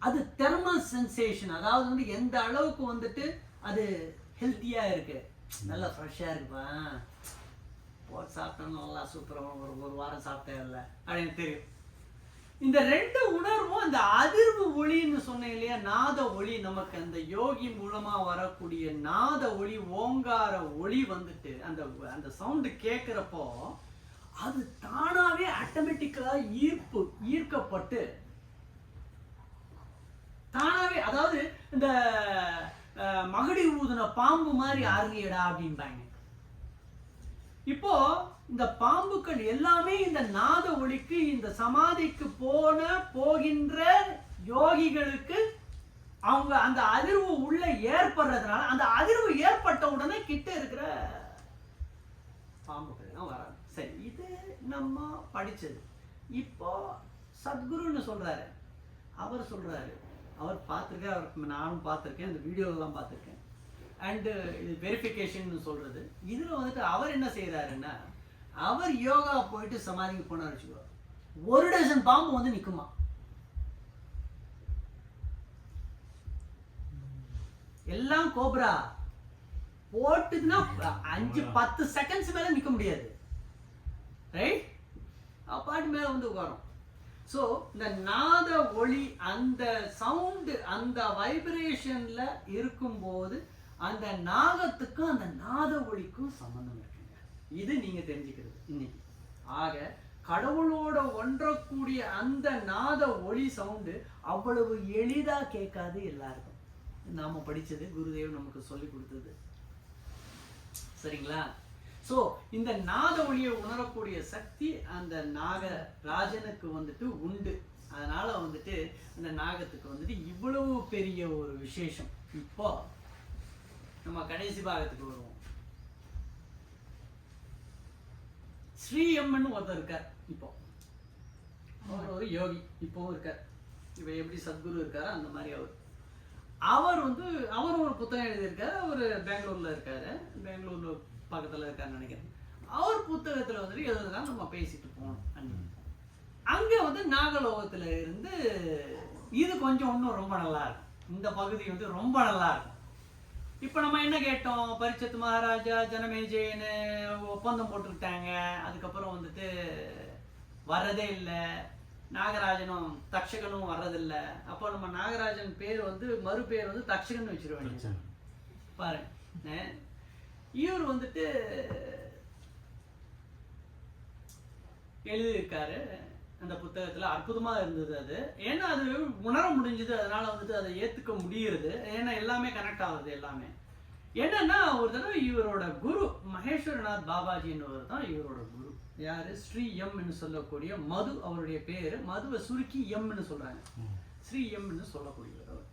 அது தெர்மல் சென்சேஷன், அதாவது வந்து எந்த அளவுக்கு வந்துட்டு அது ஹெல்த்தியா இருக்கு, நல்லா ஃப்ரெஷ்ஷா இருக்குப்பா, போட்டு சாப்பிட்டோம் நல்லா சூப்பராக ஒரு வாரம் சாப்பிட்டேன் இல்லை அப்படின்னு தெரியும். இந்த ரெண்டு உணர்வும் அந்த அதிர்வு ஒளின்னு சொன்னேன் இல்லையா, நாத ஒளி, நமக்கு அந்த யோகி மூலமா வரக்கூடிய நாத ஒளி, ஓங்கார ஒளி வந்துட்டு அந்த அந்த சவுண்டு கேட்குறப்போ அது தானாவே ஆட்டோமேட்டிக்கலா ஈர்க்கப்பட்டு தானாவே, அதாவது இந்த மகடி ஊதுன பாம்பு மாதிரி ஆறுறியடா அப்படின்பாங்க. இப்போ இந்த பாம்புக்கள் எல்லாமே இந்த நாத ஒளிக்கு, இந்த சமாதிக்கு போகின்ற யோகிகளுக்கு அவங்க அந்த அதிர்வு உள்ள ஏற்படுறதுனால, அந்த அதிர்வு ஏற்பட்ட உடனே கிட்ட இருக்கிற பாம்புக்கள் எல்லாம் வராது. சரி, இது நம்ம படிச்சது. இப்போ சத்குருன்னு சொல்றாரு, அவர் சொல்றாரு, அவர் பார்த்துருக்கேன், அவருக்கு நானும் பார்த்துருக்கேன், இந்த வீடியோலாம் பார்த்துருக்கேன். அண்டு இது வெரிஃபிகேஷன் சொல்றது. இதில் வந்துட்டு அவர் என்ன செய்கிறாருன்னா, அவர் யோகா போயிட்டு சமாதிக்கு போனார் வச்சுக்கோ, 1 டஜன் பாம்பு வந்து நிற்குமா. எல்லாம் கோப்ரா போட்டுதுன்னா 5-10 செகண்ட்ஸ் மேல நிற்க முடியாது, ரைட்? அப்பாட்டு மேல வந்து உட்காரும். ஸோ இந்த நாத ஒளி, அந்த சவுண்டு, அந்த வைப்ரேஷன்ல இருக்கும்போது அந்த நாகத்துக்கும் அந்த நாத ஒளிக்கும் சம்பந்தம் இருக்குங்க. இது நீங்க தெரிஞ்சுக்கிறது இன்னைக்கு. ஆக கடவுளோட ஒன்றக்கூடிய அந்த நாத ஒளி சவுண்டு அவ்வளவு எளிதா கேட்காது எல்லாருக்கும். நாம படிச்சது, குருதேவ் நமக்கு சொல்லி கொடுத்தது, சரிங்களா? ஸோ இந்த நாத ஒளியை உணரக்கூடிய சக்தி அந்த நாகராஜனுக்கு வந்துட்டு உண்டு. அதனால வந்துட்டு அந்த நாகத்துக்கு வந்துட்டு இவ்வளவு பெரிய ஒரு விசேஷம். இப்போ நம்ம கடைசி பாகத்துக்கு வருவோம். ஸ்ரீ எம்னு ஒருத்தர் இருக்கார். இப்போ அவர் ஒரு யோகி, இப்போவும் இருக்கார். இப்போ எப்படி சத்குரு இருக்காரோ அந்த மாதிரி அவர் வந்து அவரும் ஒரு புத்தகம் எழுதியிருக்காரு. அவர் பெங்களூர்ல இருக்காரு, பெங்களூர்ல பக்கத்துல இருக்காருன்னு நினைக்கிறேன். அவர் புத்தகத்துல வந்துட்டு எதுதான் நம்ம பேசிட்டு போனோம். அங்க வந்து நாகலோகத்துல இருந்து இது கொஞ்சம் இன்னும் ரொம்ப நல்லா இருக்கும். இந்த பகுதி வந்து ரொம்ப நல்லா இருக்கும். இப்ப நம்ம என்ன கேட்டோம், பரிச்சத் மகாராஜா ஜனமேஜயன்னு ஒப்பந்தம் போட்டுக்கிட்டாங்க, அதுக்கப்புறம் வந்துட்டு வர்றதே இல்லை, நாகராஜனும் தக்ஷகனும் வர்றதில்லை. அப்போ நம்ம நாகராஜன் பேர் வந்து மறு பேர் வந்து தக்ஷகன் வச்சிருவாங்க பாருங்க. இவர் வந்துட்டு எழுதியிருக்காரு அந்த புத்தகத்துல, அற்புதமா இருந்தது அது. ஏன்னா அது உணர முடிஞ்சது, அதனால வந்துட்டு அதை ஏத்துக்க முடியுது. ஏன்னா எல்லாமே கனெக்ட் ஆகுது. எல்லாமே என்னன்னா, ஒரு தடவை இவரோட குரு மகேஸ்வரநாத் பாபாஜின்னு தான் இவரோட குரு. யாரு? ஸ்ரீ எம்னு சொல்லக்கூடிய மது அவருடைய பேரு. மதுவை சுருக்கி எம்னு சொல்றாங்க, ஸ்ரீ எம்னு சொல்லக்கூடியவர்.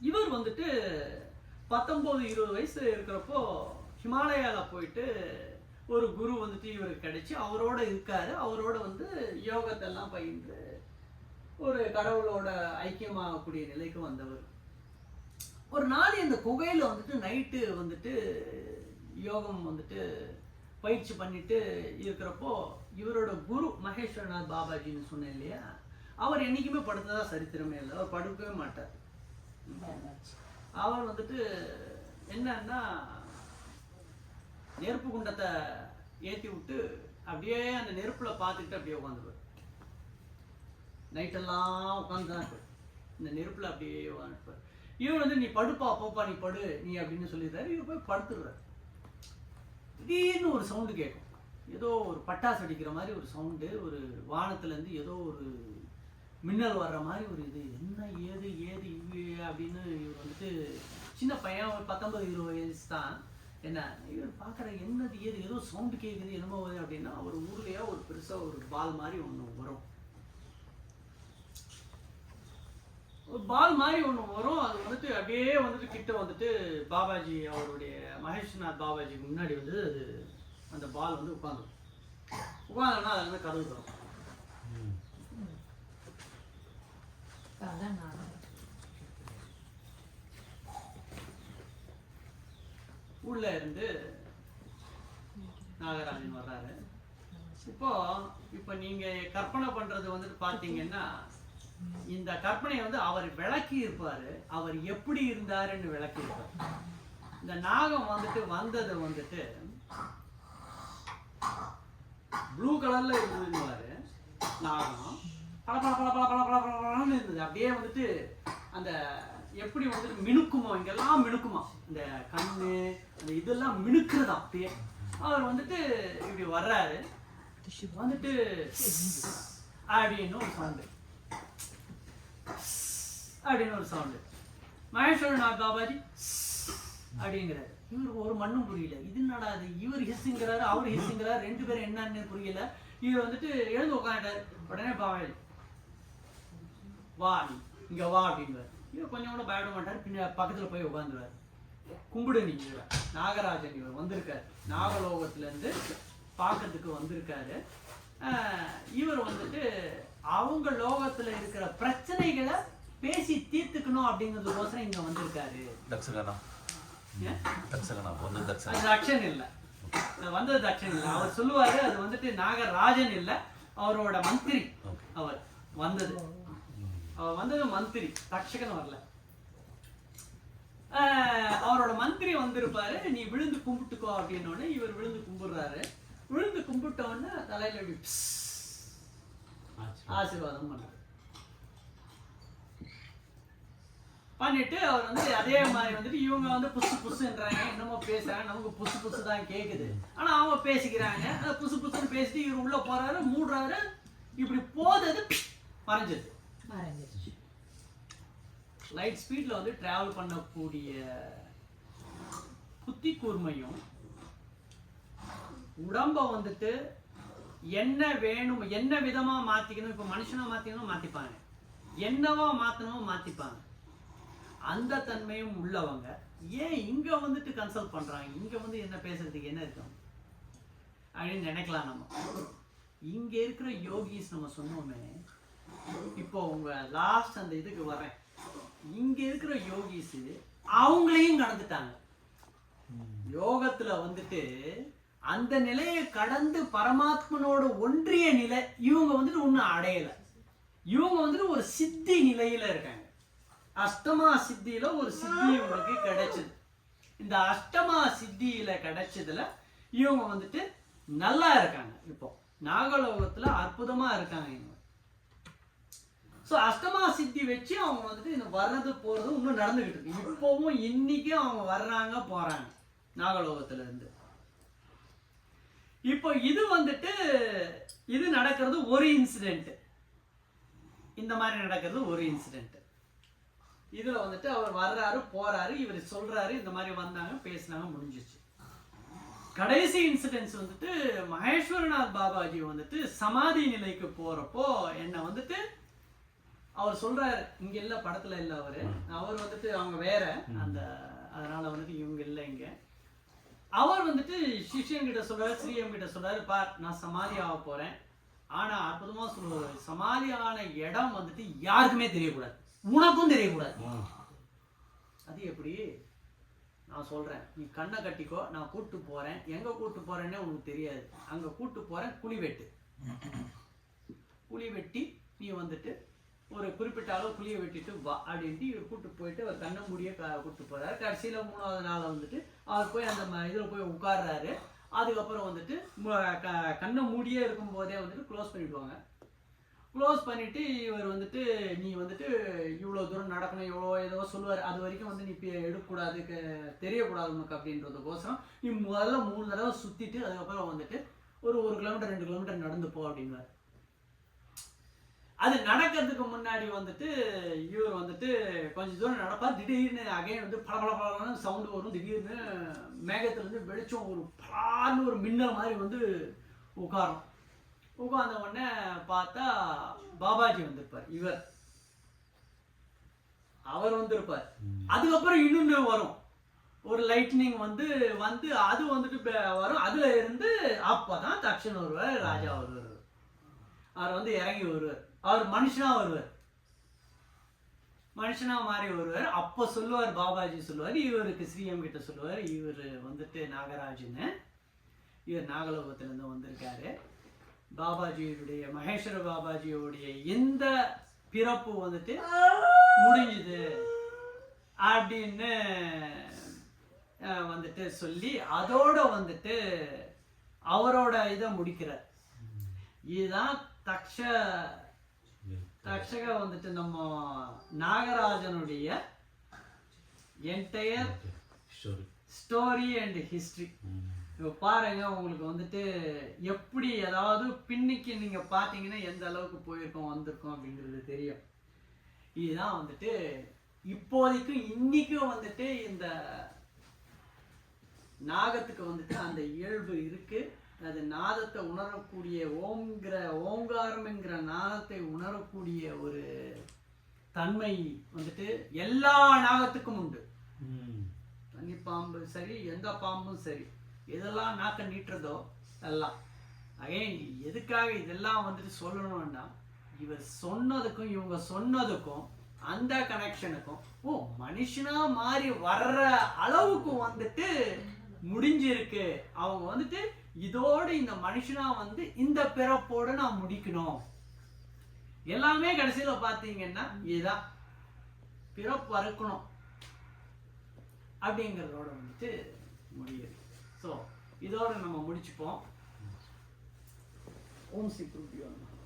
இவர் வந்துட்டு 19-20 வயசு இருக்கிறப்போ ஹிமாலயால போயிட்டு ஒரு குரு வந்துட்டு இவருக்கு கிடைச்சி அவரோட இருக்காரு. அவரோட வந்து யோகத்தை எல்லாம் பயின்று ஒரு கடவுளோட ஐக்கியமாகக்கூடிய நிலைக்கு வந்தவர். ஒரு நாள் இந்த குகையில வந்துட்டு நைட்டு வந்துட்டு யோகம் வந்துட்டு பயிற்சி பண்ணிட்டு இருக்கிறப்போ இவரோட குரு மகேஸ்வரநாத் பாபாஜின்னு சொன்னேன் இல்லையா, அவர் என்னைக்குமே படுத்ததா சரித்திரமே இல்லை. அவர் படுக்கவே மாட்டார். அவர் வந்துட்டு என்னன்னா, நெருப்பு குண்டத்தை ஏற்றி விட்டு அப்படியே அந்த நெருப்புல பார்த்துக்கிட்டு அப்படியே உட்காந்துருவார். நைட்டெல்லாம் உட்காந்து தான் இருப்பார், இந்த நெருப்புல அப்படியே உட்காந்துருப்பார். இவர் வந்து நீ படுப்பா, போப்பா நீ படு நீ அப்படின்னு சொல்லிடுறாரு. இவர் போய் படுத்துடுறாரு. திடீர்னு ஒரு சவுண்டு கேட்கும், ஏதோ ஒரு பட்டாசு அடிக்கிற மாதிரி ஒரு சவுண்டு, ஒரு வானத்துலேருந்து ஏதோ ஒரு மின்னல் வர்ற மாதிரி ஒரு இது. என்ன ஏது ஏது இது அப்படின்னு இவர் வந்துட்டு, சின்ன பையன், ஒரு 19-20 வயசு தான். என்ன இவர் பார்க்குற, என்னது ஏது ஏதோ சவுண்டு கேட்குது என்னமோ அப்படின்னா, ஒரு ஊர்லேயே ஒரு பெருசாக ஒரு பால் மாதிரி ஒன்று வரும். ஒரு பால் மாதிரி ஒன்று வரும். அது வந்துட்டு அப்படியே வந்துட்டு கிட்ட வந்துட்டு பாபாஜி, அவருடைய மகேஷ்நாத் பாபாஜிக்கு முன்னாடி வந்து அது அந்த பால் வந்து உட்காந்தோன்னா அது வந்து கதவு தரும். உள்ள இருந்து நாகராஜன் வர்றாரு. இப்போ நீங்க கற்பனை பண்றது வந்துட்டு பாத்தீங்கன்னா, இந்த கற்பனையை வந்து அவர் விளக்கி இருப்பாரு. அவர் எப்படி இருந்தாருன்னு விளக்கி இருப்பாரு. இந்த நாகம் வந்துட்டு வந்தது வந்துட்டு ப்ளூ கலர்ல இருந்ததுன்னு நாகம் பல பல பல பல பல பல பலன்னு இருந்தது. அப்படியே வந்துட்டு அந்த எப்படி வந்துட்டு மினுக்குமா, இங்கெல்லாம் மினுக்குமா, இந்த கண்ணு அந்த இதெல்லாம் மினுக்குறதா. அப்படியே அவர் வந்துட்டு இப்படி வர்றாரு, வந்துட்டு அப்படின்னு ஒரு சவுண்டு, அப்படின்னு ஒரு சவுண்டு. மகேஸ்வரநாத் பாபாஜி அப்படிங்கிறாரு. இவருக்கு ஒரு மண்ணும் புரியல. இது என்னடா அது, இவர் ஹிஸ்ஸுங்கிறாரு, அவர் ஹிஸ்ஸுங்கிறாரு, ரெண்டு பேரும் என்னன்னு புரியல. இவர் வந்துட்டு எழுந்து உட்காந்துட்டாரு. உடனே பாபாஜி வா, நீ இங்க வா அப்படின்வார். இவர் கொஞ்சம் கூட பயப்பட மாட்டார். பின்ன பக்கத்துல போய் உட்காந்துருவார். கும்பிடு நீ, இவர் நாகராஜன், இவர் வந்திருக்காரு, நாகலோகத்துல இருந்து பார்க்கறதுக்கு வந்திருக்காரு. இவர் வந்துட்டு அவங்க லோகத்துல இருக்கிற பிரச்சனைகளை பேசி தீர்த்துக்கணும் அப்படிங்கிறதுக்கோசரம் இங்க வந்திருக்காரு. தக்ஷகனா வந்து அது தக்ஷன் இல்ல, வந்தது தக்ஷன் இல்ல. அவர் சொல்லுவாரு அது வந்துட்டு நாகராஜன் இல்ல, அவரோட மந்திரி. அவர் வந்தது மந்திரி, தக்ஷகன் வரல. அவரோட மந்திரி வந்திருப்பாரு. நீ விழுந்து கும்பிட்டுக்கோ அப்படின்னோடனே இவர் விழுந்து கும்பிடுறாரு. விழுந்து கும்பிட்டோன்னு தலையில இப்படி ஆசீர்வாதம் பண்றாரு. பண்ணிட்டு அவர் வந்து அதே மாதிரி வந்துட்டு இவங்க வந்து புசு புசுன்றாங்க, என்னமோ பேசுறாங்க, நமக்கு புசு புசு தான் கேக்குது. ஆனா அவங்க பேசிக்கிறாங்க. புசு புசுன்னு பேசிட்டு இவர் உள்ள போறாரு, மூடுறாரு. இப்படி போதது மறைஞ்சது. லைட் ஸ்பீட்ல வந்து டிராவல் பண்ணக்கூடிய புத்தி கூர்மையும் உடம்ப வந்துட்டு என்ன வேணும், என்ன விதமா மாத்திக்கணும், இப்ப மனுஷனா மாத்திக்கணும் மாத்திப்பாங்க, என்னவா மாத்தணும் மாத்திப்பாங்க. அந்த தன்மையும் உள்ளவங்க ஏன் இங்க வந்துட்டு கன்சல்ட் பண்றாங்க, இங்க வந்து என்ன பேசுறதுக்கு என்ன இருக்கும் அப்படின்னு நினைக்கலாம். நம்ம இங்க இருக்கிற யோகிஸ் நம்ம சொன்னோமே, இப்போ உங்க லாஸ்ட் அந்த இதுக்கு வரேன். இங்க இருக்கிற யோகிஸ் அவங்களையும் கடந்துட்டாங்க. யோகத்துல வந்துட்டு அந்த நிலையை கடந்து பரமாத்மனோட ஒன்றிய நிலை இவங்க வந்துட்டு ஒன்னும் அடையல. இவங்க வந்துட்டு ஒரு சித்தி நிலையில இருக்காங்க. அஷ்டமா சித்தியில ஒரு சித்தி இவங்களுக்கு கிடைச்சது. இந்த அஷ்டமா சித்தியில கிடைச்சதுல இவங்க வந்துட்டு நல்லா இருக்காங்க. இப்போ நாகலோகத்துல அற்புதமா இருக்காங்க இவங்க. ஸோ அஷ்டமா சித்தி வச்சு அவங்க வந்துட்டு இந்த வர்றது போறது இன்னும் நடந்துகிட்டு இருக்கு. இப்பவும் இன்னைக்கும் அவங்க வர்றாங்க போறாங்க நாகலோகத்துல இருந்து. இப்போ இது வந்துட்டு இது நடக்கிறது ஒரு இன்சிடென்ட். இந்த மாதிரி நடக்கிறது ஒரு இன்சிடென்ட். இதுல வந்துட்டு அவர் வர்றாரு போறாரு, இவர் சொல்றாரு, இந்த மாதிரி வந்தாங்க பேசினாங்க, முடிஞ்சிச்சு. கடைசி இன்சிடென்ட்ஸ் வந்துட்டு மகேஸ்வரநாத் பாபாஜி வந்துட்டு சமாதி நிலைக்கு போறப்போ என்ன வந்துட்டு அவர் சொல்றாரு, இங்க இல்ல, படத்துல இல்ல அவரு, அவர் வந்துட்டு அவங்க வேற அந்த, அதனால வந்துட்டு இவங்க இல்லை இங்க. அவர் வந்துட்டு சிஷ்யன் கிட்ட சொல்றாரு, ஸ்ரீஎம் கிட்ட சொல்றாரு, பார் நான் சமாதி ஆக போறேன். ஆனா அற்புதமா சொல்லுவாரு, சமாதியான இடம் வந்துட்டு யாருக்குமே தெரியக்கூடாது, உனக்கும் தெரியக்கூடாது. அது எப்படி? நான் சொல்றேன், நீ கண்ணை கட்டிக்கோ, நான் கூட்டு போறேன். எங்க கூட்டு போறேன்னே உனக்கு தெரியாது. அங்க கூட்டு போறேன், குழி வெட்டு. குழி வெட்டி நீ வந்துட்டு ஒரு குறிப்பிட்ட அளவு குழியை வெட்டிட்டு வா அப்படின்ட்டு இவர் கூட்டு போயிட்டு அவர் கண்ணை மூடிய கூட்டு போறாரு. கடைசியில 3வது நாள் வந்துட்டு அவர் போய் அந்த இதுல போய் உட்கார்றாரு. அதுக்கப்புறம் வந்துட்டு கண்ணை மூடியே இருக்கும் போதே வந்துட்டு க்ளோஸ் பண்ணிடுவாங்க. க்ளோஸ் பண்ணிட்டு இவர் வந்துட்டு நீ வந்துட்டு இவ்வளோ தூரம் நடக்கணும், இவ்வளோ ஏதோ சொல்லுவார். அது வரைக்கும் வந்து நீ எடுக்கக்கூடாது, தெரியக்கூடாது உனக்கு அப்படின்றதுக்கோசரம் நீ முதல்ல 3 தடவை சுத்திட்டு அதுக்கப்புறம் வந்துட்டு ஒரு 1 கிலோமீட்டர் 2 கிலோமீட்டர் நடந்து போ அப்படின்வார். அது நடக்கிறதுக்கு முன்னாடி வந்துட்டு இவர் வந்துட்டு கொஞ்சம் தூரம் நடப்பார். திடீர்னு அகைன் வந்து பல பல பலன்னு சவுண்டு வரும். திடீர்னு மேகத்துலேருந்து வெளிச்சம் ஒரு பலான்னு ஒரு மின்னல் மாதிரி வந்து உட்காரும். உட்கார்ந்த உடனே பார்த்தா பாபாஜி வந்திருப்பார். அவர் வந்திருப்பார். அதுக்கப்புறம் இன்னொன்று வரும், ஒரு லைட்னிங் வந்து அது வந்துட்டு வரும். அதுல இருந்து அப்பதான் தக்ஷன் வருவார், ராஜா வருவார். அவர் வந்து இறங்கி வருவார். அவர் மனுஷனா வருவார், மனுஷனா மாறி வருவார். அப்ப சொல்லுவார், பாபாஜி சொல்லுவார், இவருக்கு ஸ்ரீஎம் கிட்ட சொல்லுவார், இவர் வந்துட்டு நாகராஜன்னு, இவர் நாகலோகத்துல இருந்து வந்திருக்காரு. பாபாஜியுடைய மகேஸ்வர பாபாஜியோடைய இந்த பிறப்பு வந்துட்டு முடிஞ்சுது அப்படின்னு வந்துட்டு சொல்லி அதோட வந்துட்டு அவரோட இதை முடிக்கிறார். இதுதான் தக்ஷக வந்துட்டு நம்ம நாகராஜனுடைய என்டையர் ஸ்டோரி அண்ட் ஹிஸ்டரி. இப்போ பாருங்க, உங்களுக்கு வந்துட்டு எப்படி, அதாவது பின்னிக்கு நீங்க பார்த்தீங்கன்னா எந்த அளவுக்கு போயிருக்கோம் வந்திருக்கோம் அப்படிங்கிறது தெரியும். இதுதான் வந்துட்டு இப்போதைக்கும் இன்னைக்கும் வந்துட்டு இந்த நாகத்துக்கு வந்துட்டு அந்த இயல்பு இருக்கு. அது நாதத்தை உணரக்கூடிய ஓங்காரம் என்கிற நாதத்தை உணரக்கூடிய ஒரு தன்மை வந்துட்டு எல்லா நாகத்துக்கும் உண்டு. தண்ணி பாம்பு சரி, எந்த பாம்பும் சரி, எதெல்லாம் நாக்க நீட்டுறதோ எல்லாம். அகைன் எதுக்காக இதெல்லாம் வந்துட்டு சொல்லணும்னா, இவர் சொன்னதுக்கும் இவங்க சொன்னதுக்கும் அந்த கனெக்ஷனுக்கும் மனுஷனா மாறி வர்ற அளவுக்கு வந்துட்டு முடிஞ்சிருக்கு. அவங்க வந்துட்டு இதோடு இந்த மனுஷனா வந்து இந்த பிறப்போடு நான் முடிக்கணும். எல்லாமே கடைசியில பார்த்தீங்கன்னா இதுதான் பிறப்பு அறுக்கணும் அப்படிங்கிறதோட வந்துட்டு முடியுது. ஸோ இதோட நம்ம முடிச்சுப்போம். ஓம் ஸ்ரீ குருபியோ நமஹ.